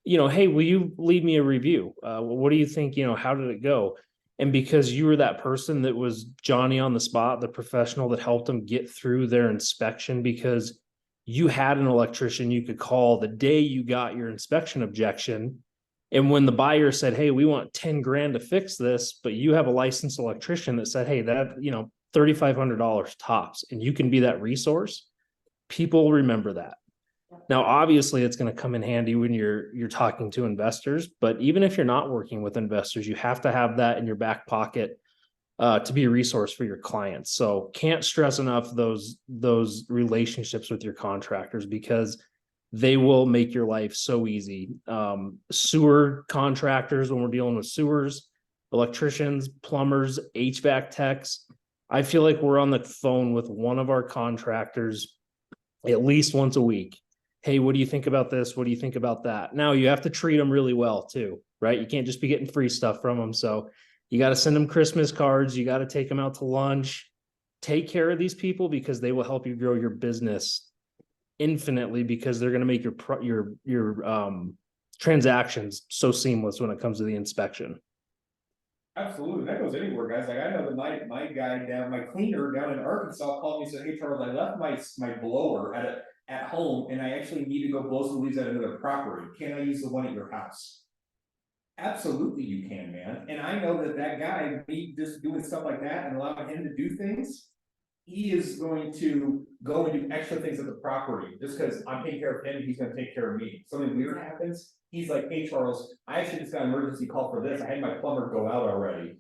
hey, will you leave me a review? What do you think? How did it go? And because you were that person that was Johnny on the spot, the professional that helped them get through their inspection, because you had an electrician you could call the day you got your inspection objection. And when the buyer said, hey, we want 10 grand to fix this, but you have a licensed electrician that said, hey, that, $3,500 tops, and you can be that resource, people remember that. Now, obviously, it's going to come in handy when you're talking to investors, but even if you're not working with investors, you have to have that in your back pocket to be a resource for your clients. So can't stress enough those relationships with your contractors, because they will make your life so easy. Sewer contractors, when we're dealing with sewers, electricians, plumbers, HVAC techs, I feel like we're on the phone with one of our contractors at least once a week. Hey, what do you think about this? What do you think about that? Now you have to treat them really well too, right? You can't just be getting free stuff from them. So you got to send them Christmas cards. You got to take them out to lunch. Take care of these people, because they will help you grow your business infinitely, because they're going to make your transactions so seamless when it comes to the inspection. Absolutely, that goes anywhere, guys. Like I know that my guy down, my cleaner down in Arkansas called me and said, hey Charles, I left my blower at home and I actually need to go blow some leaves at another property. Can I use the one at your house? Absolutely you can, man. And I know that guy, me just doing stuff like that and allowing him to do things, he is going to go and do extra things at the property, just because I'm taking care of him, he's gonna take care of me. Something weird happens, he's like, hey, Charles, I actually just got an emergency call for this, I had my plumber go out already.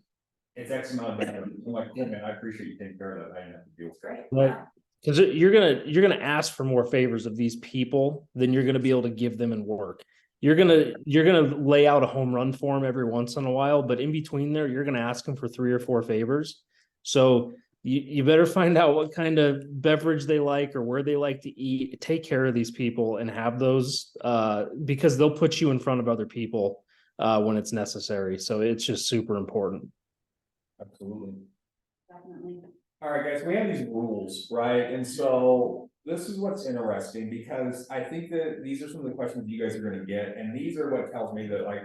It's X amount of dollars. I'm like, oh man, I appreciate you taking care of that, I didn't have to deal with it. Great. Right. Because you're gonna ask for more favors of these people than you're gonna be able to give them in work. You're gonna lay out a home run for them every once in a while, but in between there, you're gonna ask them for 3 or 4 favors. So you better find out what kind of beverage they like or where they like to eat. Take care of these people and have those because they'll put you in front of other people when it's necessary. So it's just super important. Absolutely. Definitely. All right, guys, we have these rules, right? And so this is what's interesting because I think that these are some of the questions you guys are gonna get, and these are what tells me that like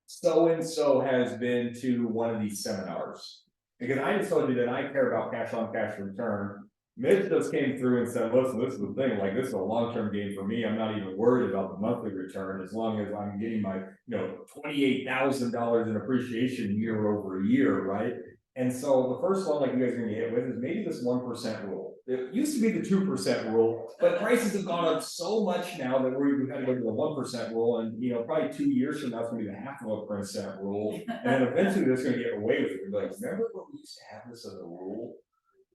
so-and-so has been to one of these seminars. Because I just told you that I care about cash on cash return. Mitch just came through and said, listen, this is the thing, like, this is a long-term game for me. I'm not even worried about the monthly return as long as I'm getting my, $28,000 in appreciation year over year, right? And so the first one, like you guys are gonna get hit with, is maybe this 1% rule. It used to be the 2% rule, but prices have gone up so much now that we've had to go to the 1% rule, and probably 2 years from now, it's gonna be the 0.5% rule. And then eventually that's gonna get away with it. We're like, remember when we used to have this as a rule?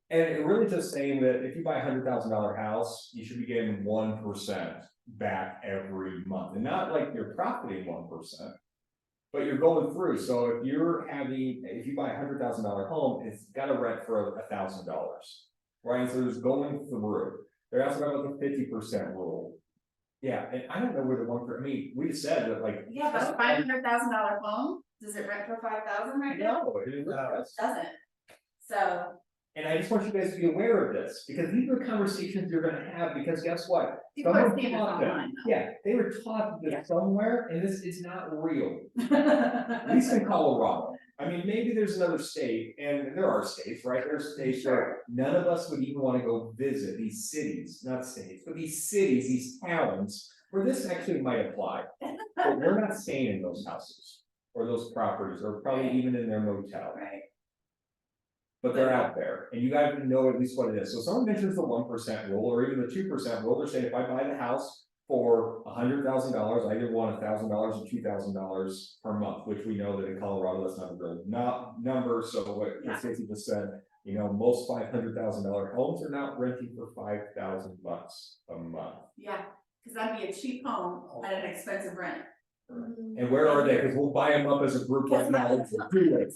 And it really just saying that if you buy $100,000 house, you should be getting 1% back every month, and not like you're profiting 1%. But you're going through, so if you buy $100,000 home, it's got to rent for $1,000, right? So there's going through. They're asking about the 50% rule. Yeah, and I don't know where the we just said that like. Yeah, but a $500,000 home, does it rent for 5,000 right now? No, it Doesn't. So. And I just want you guys to be aware of this, because these are conversations you're gonna have, because guess what? People are Someone seeing this taught them. online, though. Yeah, they were taught Yeah. this somewhere, and this is not real. At least in Colorado. I mean, maybe there's another state, and there are states, right? There's states where none of us would even want to go visit, these cities, not states, but these cities, these towns, where this actually might apply. But we're not staying in those houses or those properties, or probably even in their motel. Right. But they're out there, and you guys know at least what it is. So someone mentions the 1% rule, or even the 2% rule. They're saying if I buy the house for $100,000, I either want $1,000 or $2,000 per month, which we know that in Colorado, that's not a real number. So what Stacy just said, most $500,000 homes are now renting for $5,000 a month. Yeah, because that'd be a cheap home at an expensive rent. And where are they? Because we'll buy them up as a group right now. Yeah,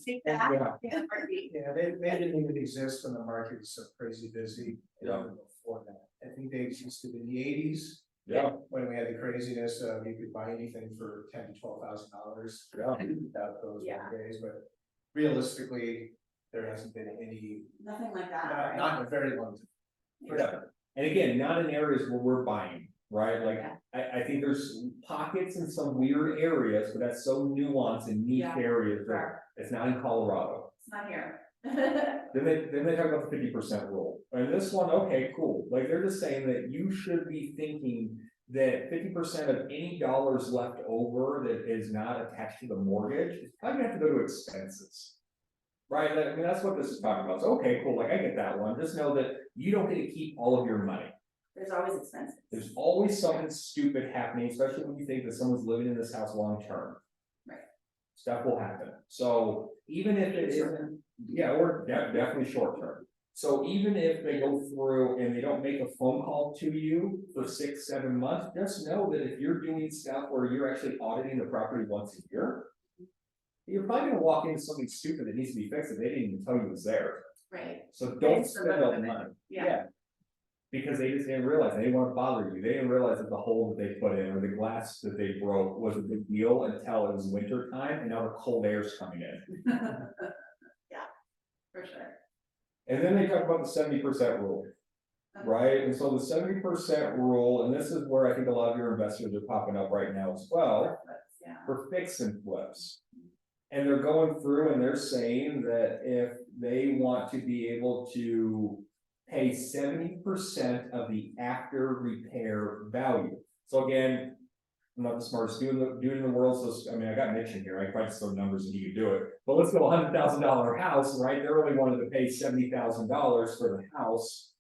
they didn't even exist when the market was so crazy busy. Yeah. Before that, I think they existed in the 80s. Yeah. When we had the craziness of you could buy anything for $10,000 to $12,000. Yeah. Without those days, but realistically, there hasn't been any, Nothing like that. not in a very long time. Yeah. And again, not in areas where we're buying, right? Like, I think there's pockets in some weird areas, but that's so nuanced and niche areas that it's not in Colorado. It's not here. Then they talk about the 50% rule. And this one, okay, cool. Like, they're just saying that you should be thinking that 50% of any dollars left over that is not attached to the mortgage is probably gonna have to go to expenses. Right? I mean, that's what this is talking about. So, okay, cool. Like, I get that one. Just know that you don't get to keep all of your money. There's always expenses. There's always something stupid happening, especially when you think that someone's living in this house long term. Right. Stuff will happen. So even if it isn't, or definitely short term. So even if they go through and they don't make a phone call to you for 6-7 months, just know that if you're doing stuff where you're actually auditing the property once a year, you're probably gonna walk into something stupid that needs to be fixed that they didn't even tell you was there. Right. So don't It's the spend all the limit. money. Yeah. Because they just didn't realize, they didn't want to bother you, they didn't realize that the hole that they put in or the glass that they broke was a big deal until it was winter time and now the cold air's coming in. Yeah, for sure. And then they talk about the 70% rule, right? And so the 70% rule, and this is where I think a lot of your investors are popping up right now as well, Yeah. for fix and flips. And they're going through and they're saying that if they want to be able to pay 70% of the after repair value. So again, I'm not the smartest dude in the world, so, I mean, I got Mitch in here, I probably just throw numbers and he can do it. But let's go $100,000 house, right, they're only wanting to pay $70,000 for the house.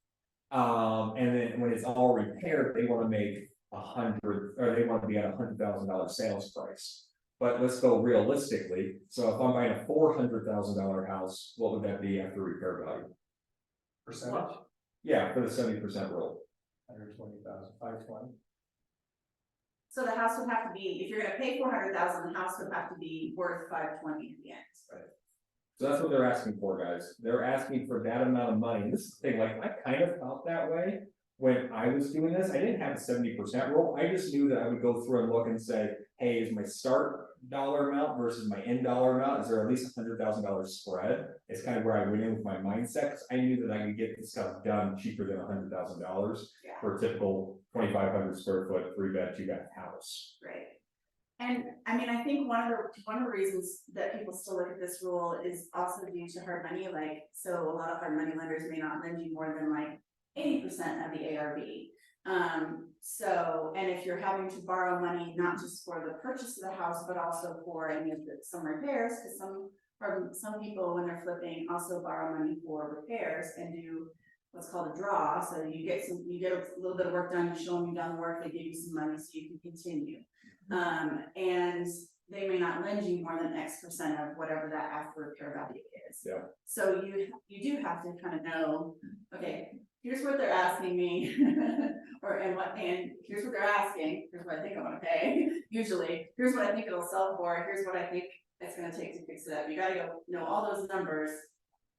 And then when it's all repaired, they wanna make they wanna be at $100,000 sales price. But let's go realistically, so if I'm buying a $400,000 house, what would that be after repair value? Percentage, Yeah, for the 70% rule. 120,000, 520. So the house would have to be, if you're gonna pay 400,000, the house would have to be worth 520 at the end. So that's what they're asking for, guys. They're asking for that amount of money. And this is the thing, like, I kind of felt that way when I was doing this. I didn't have a 70% rule. I just knew that I would go through and look and say, hey, is my start dollar amount versus my end dollar amount, is there at least $100,000 spread? It's kind of where I went in with my mindset, because I knew that I could get this stuff done cheaper than $100,000 Yeah. for a typical 2,500 square foot, 3-bed, 2-bath house. Right. And I mean, I think one of the reasons that people still look at this rule is also due to hard money, like, so a lot of hard money lenders may not lend you more than like 80% of the ARV. So, and if you're having to borrow money, not just for the purchase of the house, but also for any of some repairs, because some people, when they're flipping, also borrow money for repairs and do what's called a draw. So you get a little bit of work done, you show them you've done the work, they give you some money so you can continue. And they may not lend you more than X% of whatever that after repair value is. Yeah. So you do have to kind of know, okay, here's what they're asking me, and here's what they're asking, here's what I think I wanna pay, usually, here's what I think it'll sell for, here's what I think it's gonna take to fix it up. You gotta go know all those numbers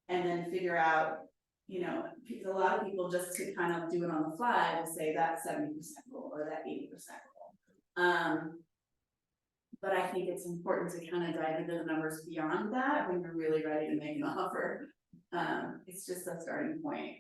and then figure out, because a lot of people just to kind of do it on the fly will say that 70% rule or that 80% rule. But I think it's important to kind of dive into the numbers beyond that when you're really ready to make an offer. It's just a starting point.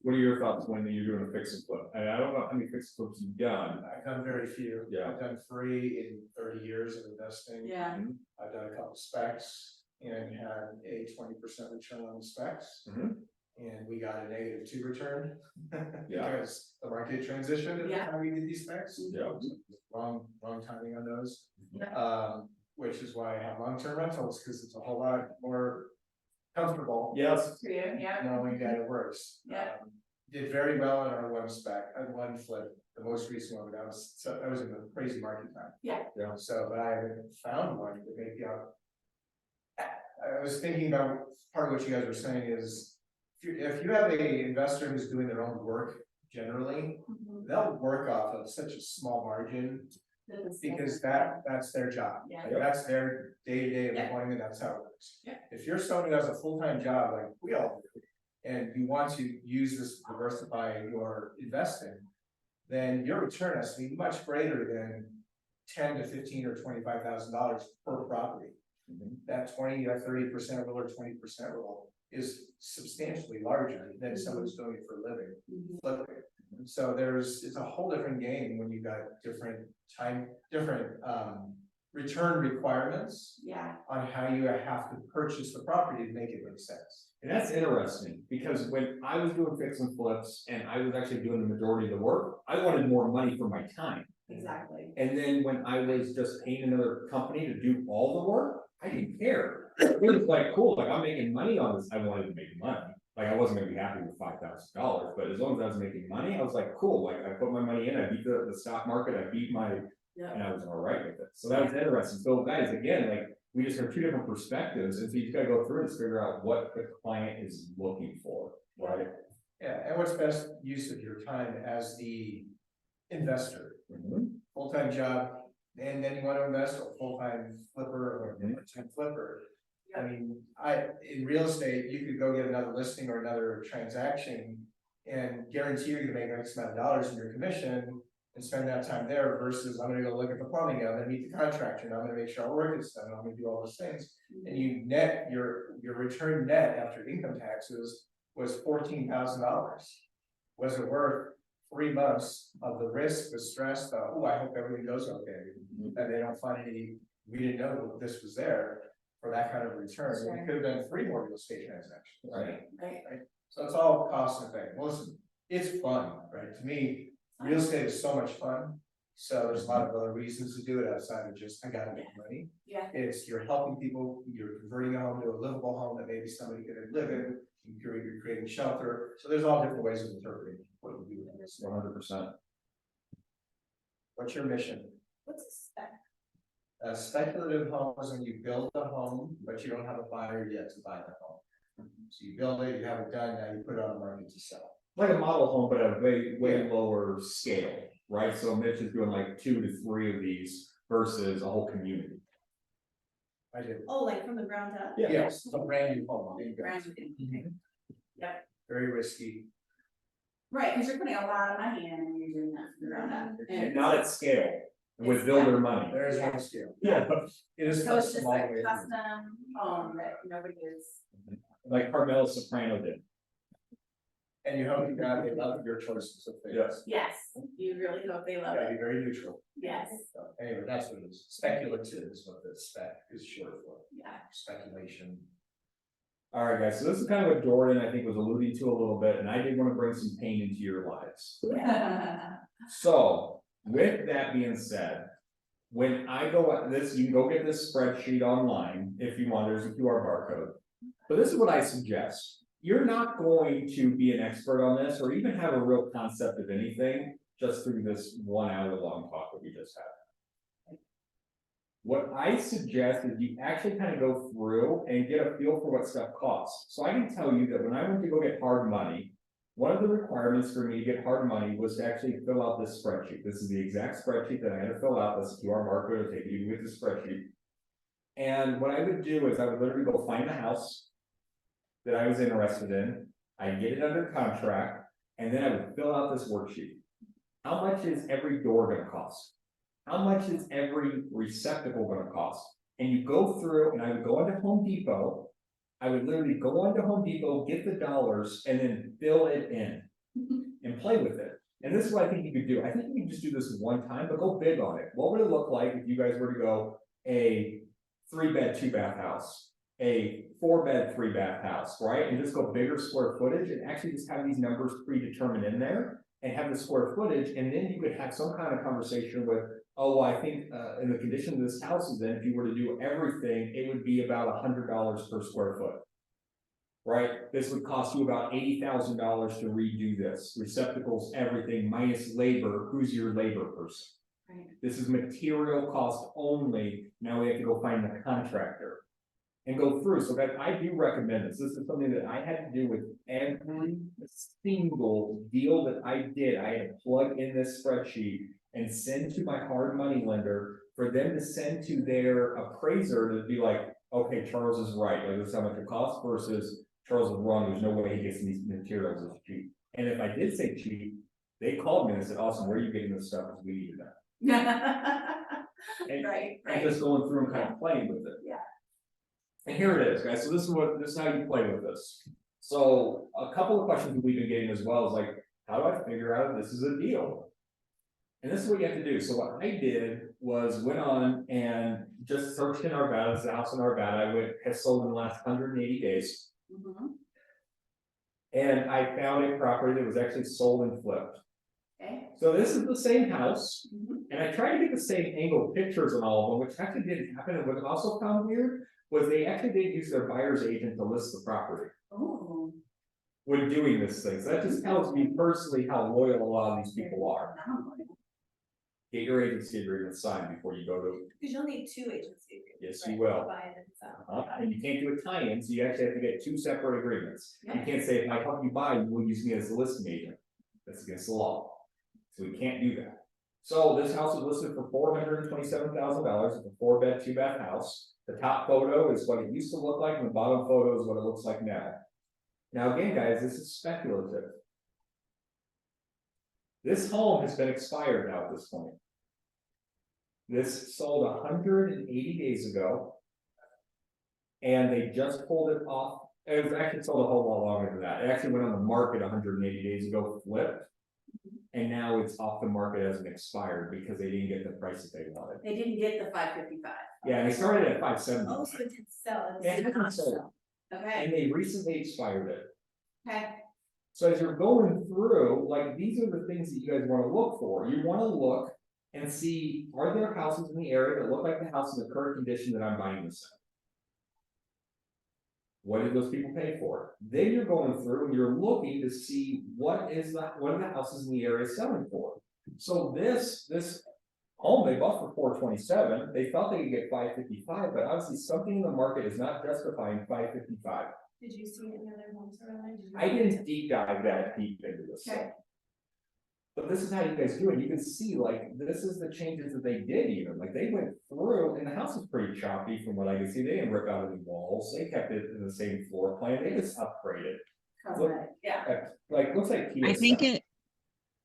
What are your thoughts when you're doing a fix and flip? I don't know how many fix and flips you've done. I've done very few. Yeah. I've done 3 in 30 years of investing. Yeah, I've done a couple specs and had a 20% return on the specs. Mhm. And we got a -2 return. Yeah. Because the market transitioned at the Yeah. time we did these specs. Yeah. Wrong timing on those. Yeah. Which is why I have long-term rentals, because it's a whole lot more comfortable. Yes. for you, yeah, Knowing that it works. Yeah. Did very well on our one spec, one flip, the most recent one, but that was in the crazy market time. Yeah. Yeah. So, but I haven't found one that maybe I was thinking about, part of what you guys were saying is, if you have a investor who's doing their own work, generally, Mhm. they'll work off of such a small margin, because that's their job. Yeah. That's their day-to-day Yeah. employment, that's how it works. Yeah. If you're someone who has a full-time job, like we all do, and you want to use this to diversify your investing, then your return has to be much greater than 10 to 15 or $25,000 per property. Mhm. That 20, that 30% rule or 20% rule is substantially larger than someone who's doing it for a living, Mhm. flipping. So it's a whole different game when you got different return requirements Yeah, on how you have to purchase the property to make it make sense. And that's interesting, because when I was doing fix and flips and I was actually doing the majority of the work, I wanted more money for my time. exactly. And then when I was just paying another company to do all the work, I didn't care. It was like, cool, like I'm making money on this, I wanted to make money. Like I wasn't gonna be happy with $5,000, but as long as I was making money, I was like, cool, like I put my money in, I beat the stock market, I beat my, Yeah. and I was all right with it. So that was interesting. So guys, again, like, we just have 2 different perspectives, and so you gotta go through and figure out what the client is looking for, right? Yeah, and what's best use of your time as the investor, full-time job, and then you want to invest a full-time flipper or a part-time flipper. I mean, in real estate, you could go get another listing or another transaction and guarantee you're gonna make X amount of dollars in your commission and spend that time there versus I'm gonna go look at the plumbing, I'm gonna meet the contractor, and I'm gonna make sure our work is done, I'm gonna do all those things. And you net, your return net after income taxes was $14,000. Was it worth 3 months of the risk, the stress, I hope everything goes okay, and they don't find we didn't know this was there for that kind of return. Sure. We could have done 3 more real estate transactions. Right. Right. So it's all cost effective. Well, listen, it's fun, right? To me, real estate is so much fun. So there's a lot of other reasons to do it outside of just, I gotta make money. Yeah, It's you're helping people, you're converting a home to a livable home that maybe somebody could live in, you're creating shelter, so there's all different ways of interpreting what you do with this. 100%. What's your mission? what's a spec? A speculative home is when you build a home, but you don't have a buyer yet to buy the home. So you build it, you have it done, now you put it on the market to sell. Like a model home, but at a way lower scale, right? So Mitch is doing like 2 to 3 of these versus a whole community. I did. Oh, like from the ground up? Yes, a brand new home. There you go. Brand new. Yep, Very risky. right, because you're putting a lot of money in and you're doing that from the ground up. And not at scale, with builder money. There is Yeah. no scale. Yeah, It is So it's just custom all the like way through. custom home that nobody is. like Carmelo Soprano did. And you hope you got, they love your choices of things. Yes. Yes, you really hope they love Gotta be it, very neutral. yes, So anyway, that's what it is. Speculative is what the spec is short for. yeah. Speculation. All right, guys, so this is kind of what Jordan, I think, was alluding to a little bit, and I did want to bring some pain into your lives. So, with that being said, when I go at this, you can go get this spreadsheet online if you want, there's a QR barcode. But this is what I suggest. You're not going to be an expert on this or even have a real concept of anything just through this 1 hour long talk that we just had. What I suggest is you actually kind of go through and get a feel for what stuff costs. So I can tell you that when I went to go get hard money, one of the requirements for me to get hard money was to actually fill out this spreadsheet. This is the exact spreadsheet that I had to fill out. This QR barcode will take you with the spreadsheet. And what I would do is I would literally go find the house that I was interested in. I'd get it under contract, and then I would fill out this worksheet. How much is every door gonna cost? How much is every receptacle gonna cost? And you go through, and I would go into Home Depot. I would literally go onto Home Depot, get the dollars, and then fill it in and play with it. And this is what I think you could do. I think you can just do this one time, but go big on it. What would it look like if you guys were to go a 3-bed, 2-bath house, a 4-bed, 3-bath house, right? And just go bigger square footage and actually just have these numbers predetermined in there and have the square footage. And then you could have some kind of conversation with, oh, I think in the condition this house is in, if you were to do everything, it would be about $100 per square foot. Right? This would cost you about $80,000 to redo this. Receptacles, everything, minus labor. Who's your labor person? Right. This is material cost only. Now we have to go find the contractor and go through. So that I do recommend this. This is something that I had to do with every single deal that I did. I had to plug in this spreadsheet and send to my hard money lender for them to send to their appraiser to be like, okay, Charles is right. Like, this is how much it costs versus Charles is wrong. There's no way he gets these materials as cheap. And if I did say cheap, they called me and said, awesome, where are you getting this stuff? Because we needed that. And- Right, And right, just going through and kind of playing with it. Yeah. And here it is, guys. So this is how you play with this. So a couple of questions that we've been getting as well is like, how do I figure out if this is a deal? And this is what you have to do. So what I did was went on and just searched in Arvada. It's a house in Arvada. Has sold in the last 180 days. mhm, And I found a property that was actually sold and flipped. okay. So this is the same house. Mhm. And I tried to get the same angle pictures on all of them, which actually didn't happen. And what I also found weird was they actually didn't use their buyer's agent to list the property Oh. when doing this thing. So that just tells me personally how loyal a lot of these people are. Get your agency agreement signed before you go to, Because you'll need 2 agency agreements. Yes, you right, will. to buy it and sell. and you can't do a tie-in, so you actually have to get 2 separate agreements. You Yeah. can't say, if I help you buy, you will use me as the listing agent. That's against the law. So we can't do that. So this house is listed for $427,000. It's a 4-bed, 2-bath house. The top photo is what it used to look like, and the bottom photo is what it looks like now. Now, again, guys, this is speculative. This home has been expired now at this point. This sold 180 days ago. And they just pulled it off. It was actually sold a whole lot longer than that. It actually went on the market 180 days ago, flipped. And now it's off the market as an expired because they didn't get the price that they wanted. They didn't get the 555. Yeah, they started at 570. Oh, so it did sell. Yeah, it didn't sell. Okay, And they recently expired it. okay, So as you're going through, like, these are the things that you guys want to look for. You want to look and see, are there houses in the area that look like the house in the current condition that I'm buying this in? What did those people pay for it? Then you're going through and you're looking to see what are the houses in the area selling for? So this home they bought for 427, they thought they could get 555, but obviously something in the market is not justifying 555. Did you see any other homes around? Did you- I didn't deep dive that deep into this stuff. Okay. But this is how you guys do it. You can see, like, this is the changes that they did even, like, they went through, and the house is pretty choppy from what I can see. They didn't rip out any walls, they kept it in the same floor plan, they just upgraded. Cosmetic, yeah. Like, looks like. I think TSF.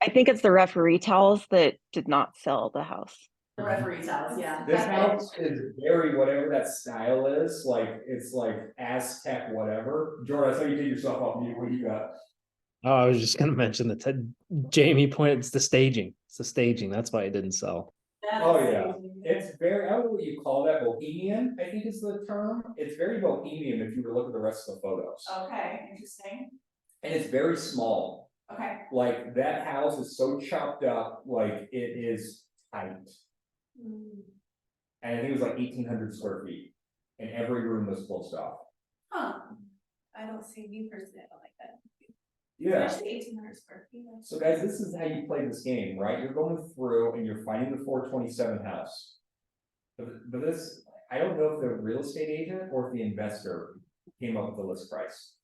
I think it's the referee towels that did not sell the house. The referee towels, yeah. This house is very, whatever that style is, like, it's like Aztec, whatever. Jordan, I saw you take yourself off mute, what do you got? Oh, I was just gonna mention that Jamie pointed, it's the staging. It's the staging. That's why it didn't sell. That Oh, is yeah. amazing. It's very, I don't know what you call that, bohemian, I think is the term. It's very bohemian if you were looking at the rest of the photos. Okay, interesting, And it's very small, okay. like that house is so chopped up, like it is tight. Mm. And I think it was like 1,800 square feet, and every room was closed off. Huh, I don't see me personally, I don't like that. Yeah. Especially 1,800 square feet. So guys, this is how you play this game, right? You're going through and you're finding the 427 house. But this, I don't know if the real estate agent or if the investor came up with the list price.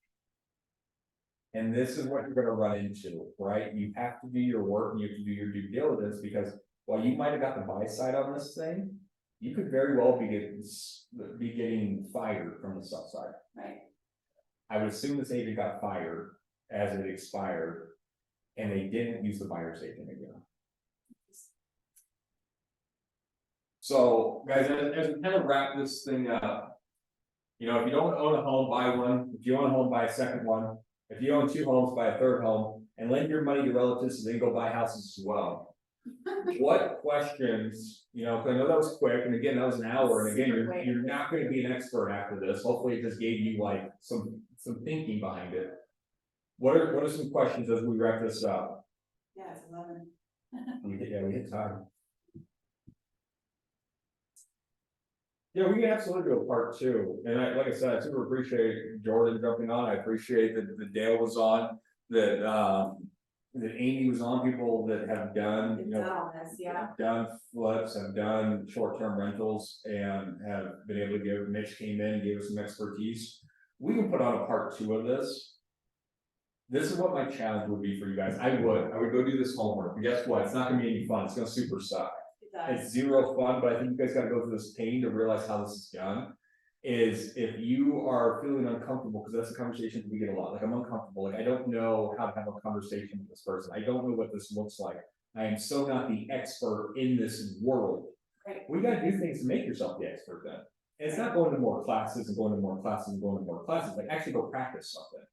And this is what you're gonna run into, right? You have to do your work and you have to do your due diligence, because while you might have got the buy side on this thing, you could very well be getting fired from the sell side. Right, I would assume this agent got fired as it expired, and they didn't use the buyer's agent again. So, guys, as we kind of wrap this thing up, you know, if you don't own a home, buy one. If you own a home, buy a second one. If you own 2 homes, buy a third home, and lend your money to relatives so they can go buy houses as well. What questions, you know, 'cause I know that was quick, and again, that was an hour, and again, you're not gonna be an expert after this. Hopefully it just gave you like some thinking behind it. What are some questions as we wrap this up? yeah, it's 11. We hit time. Yeah, we can absolutely do a part 2, and like I said, I super appreciate Jordan jumping on, I appreciate that Dale was on, that Amy was on, people that have done, you know. Yeah. Have done flips, have done short-term rentals, and have been able to give, Mitch came in and gave us some expertise. We can put on a part 2 of this. This is what my challenge would be for you guys. I would go do this homework, but guess what? It's not gonna be any fun, it's gonna super suck. It does. It's zero fun, but I think you guys gotta go through this pain to realize how this is done. Is if you are feeling uncomfortable, because that's a conversation that we get a lot, like I'm uncomfortable, like I don't know how to have a conversation with this person, I don't know what this looks like. I am so not the expert in this world. Right. We gotta do things to make yourself the expert then. And it's not going to more classes and going to more classes and going to more classes, like actually go practice something.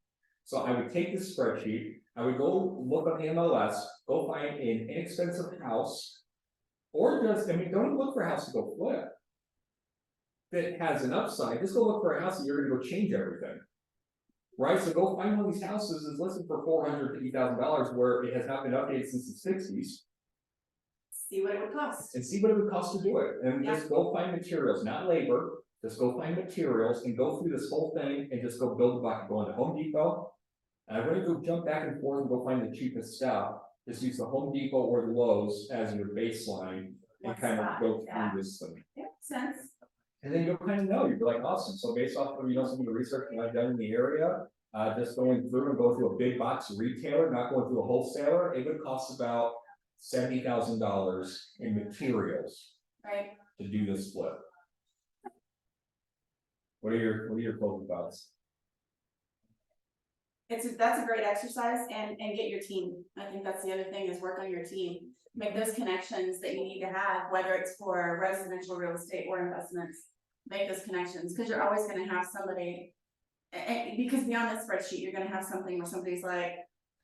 So I would take this spreadsheet, I would go look on the MLS, go find an inexpensive house. Or just, I mean, don't look for a house to go flip. That has an upside, just go look for a house and you're gonna go change everything. Right, so go find one of these houses that's listed for $450,000 where it has not been updated since the 60s. See what it would cost. And see what it would cost to do it, and Yeah. just go find materials, not labor, just go find materials and go through this whole thing and just go build a bucket, go into Home Depot. And I'm gonna go jump back and forth and go find the cheapest stuff, just use the Home Depot or the Lowe's as your baseline. And One kind of spot, go yeah. through this thing. Yeah, makes sense. And then you'll kind of know, you'll be like, awesome, so based off of, you know, some of the research that I've done in the area. Just going through and go through a big box retailer, not going through a wholesaler, it would cost about $70,000 in materials Right, to do this split. What are your closing thoughts? that's a great exercise, and get your team, I think that's the other thing, is work on your team. Make those connections that you need to have, whether it's for residential real estate or investments. Make those connections, because you're always gonna have somebody. And because beyond the spreadsheet, you're gonna have something where somebody's like,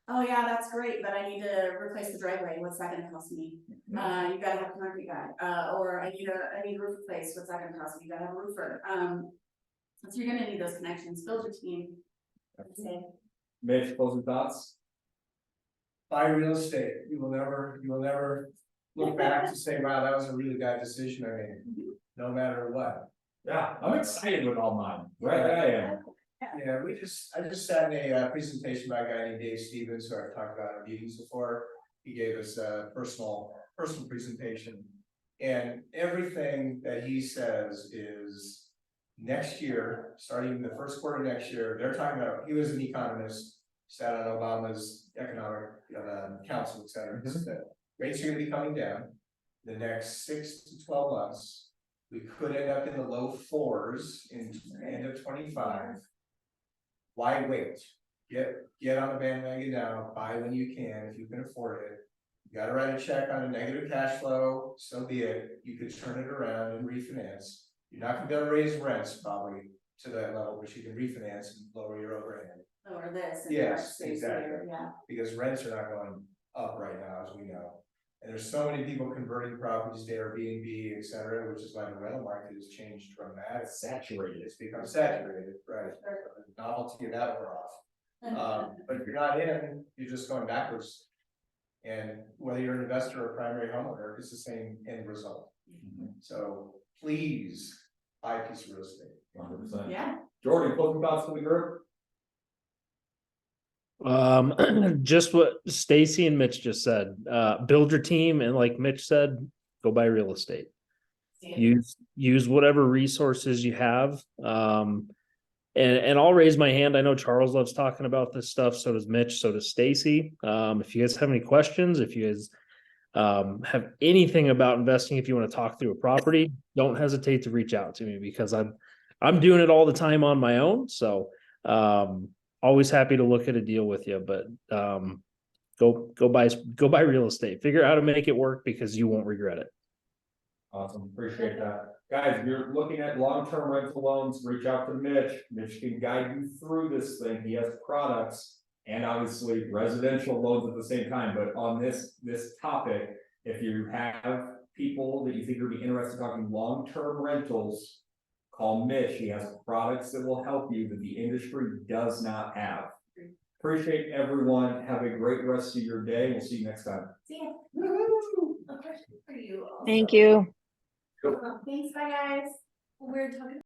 oh yeah, that's great, but I need to replace the driveway, what's that gonna cost me? You gotta have a concrete guy, or I need a roof replaced, what's that gonna cost me? You gotta have a roofer. So you're gonna need those connections, build your team. Mitch, closing thoughts? Buy real estate, you will never look back to say, wow, that was a really bad decision I made, no matter what. Yeah, I'm excited with all mine, right, I am. Yeah, I just sat in a presentation by a guy named Dave Stevens, who I've talked about in our meetings before. He gave us a personal presentation. And everything that he says is next year, starting the first quarter next year, they're talking about, he was an economist, sat on Obama's economic council, et cetera. He said, rates are gonna be coming down the next 6 to 12 months. We could end up in the low fours in end of 25. Why wait? Get on the bandwagon now, buy when you can, if you can afford it. You gotta write a check on a negative cash flow, so be it, you could turn it around and refinance. You're not gonna be able to raise rents probably to that level, but you can refinance and lower your overhead. Or this. and Yes, that stays exactly. there, Yeah. Because rents are not going up right now, as we know. And there's so many people converting properties to Airbnb, et cetera, which is why the rental market has changed dramatically. Saturated. It's become saturated, right? The novelty of that wore off. But if you're not in, you're just going backwards. And whether you're an investor or primary homeowner, it's the same end result. So please buy a piece of real estate. 100%. Yeah. Jordan, closing thoughts for the group? Just what Stacy and Mitch just said, build your team, and like Mitch said, go buy real estate. Use whatever resources you have. And I'll raise my hand. I know Charles loves talking about this stuff. So does Mitch. So does Stacy. If you guys have any questions, if you guys have anything about investing, if you want to talk through a property, don't hesitate to reach out to me, because I'm doing it all the time on my own. So always happy to look at a deal with you. But go buy real estate. Figure out how to make it work, because you won't regret it. Awesome, appreciate that. Guys, if you're looking at long-term rental loans, reach out to Mitch. Mitch can guide you through this thing. He has products and obviously residential loans at the same time. But on this topic, if you have people that you think would be interested in talking long-term rentals, call Mitch. He has products that will help you that the industry does not have. Appreciate everyone. Have a great rest of your day. We'll see you next time. See ya. A question for you. Also. Thank you. Thanks, bye guys. We're talking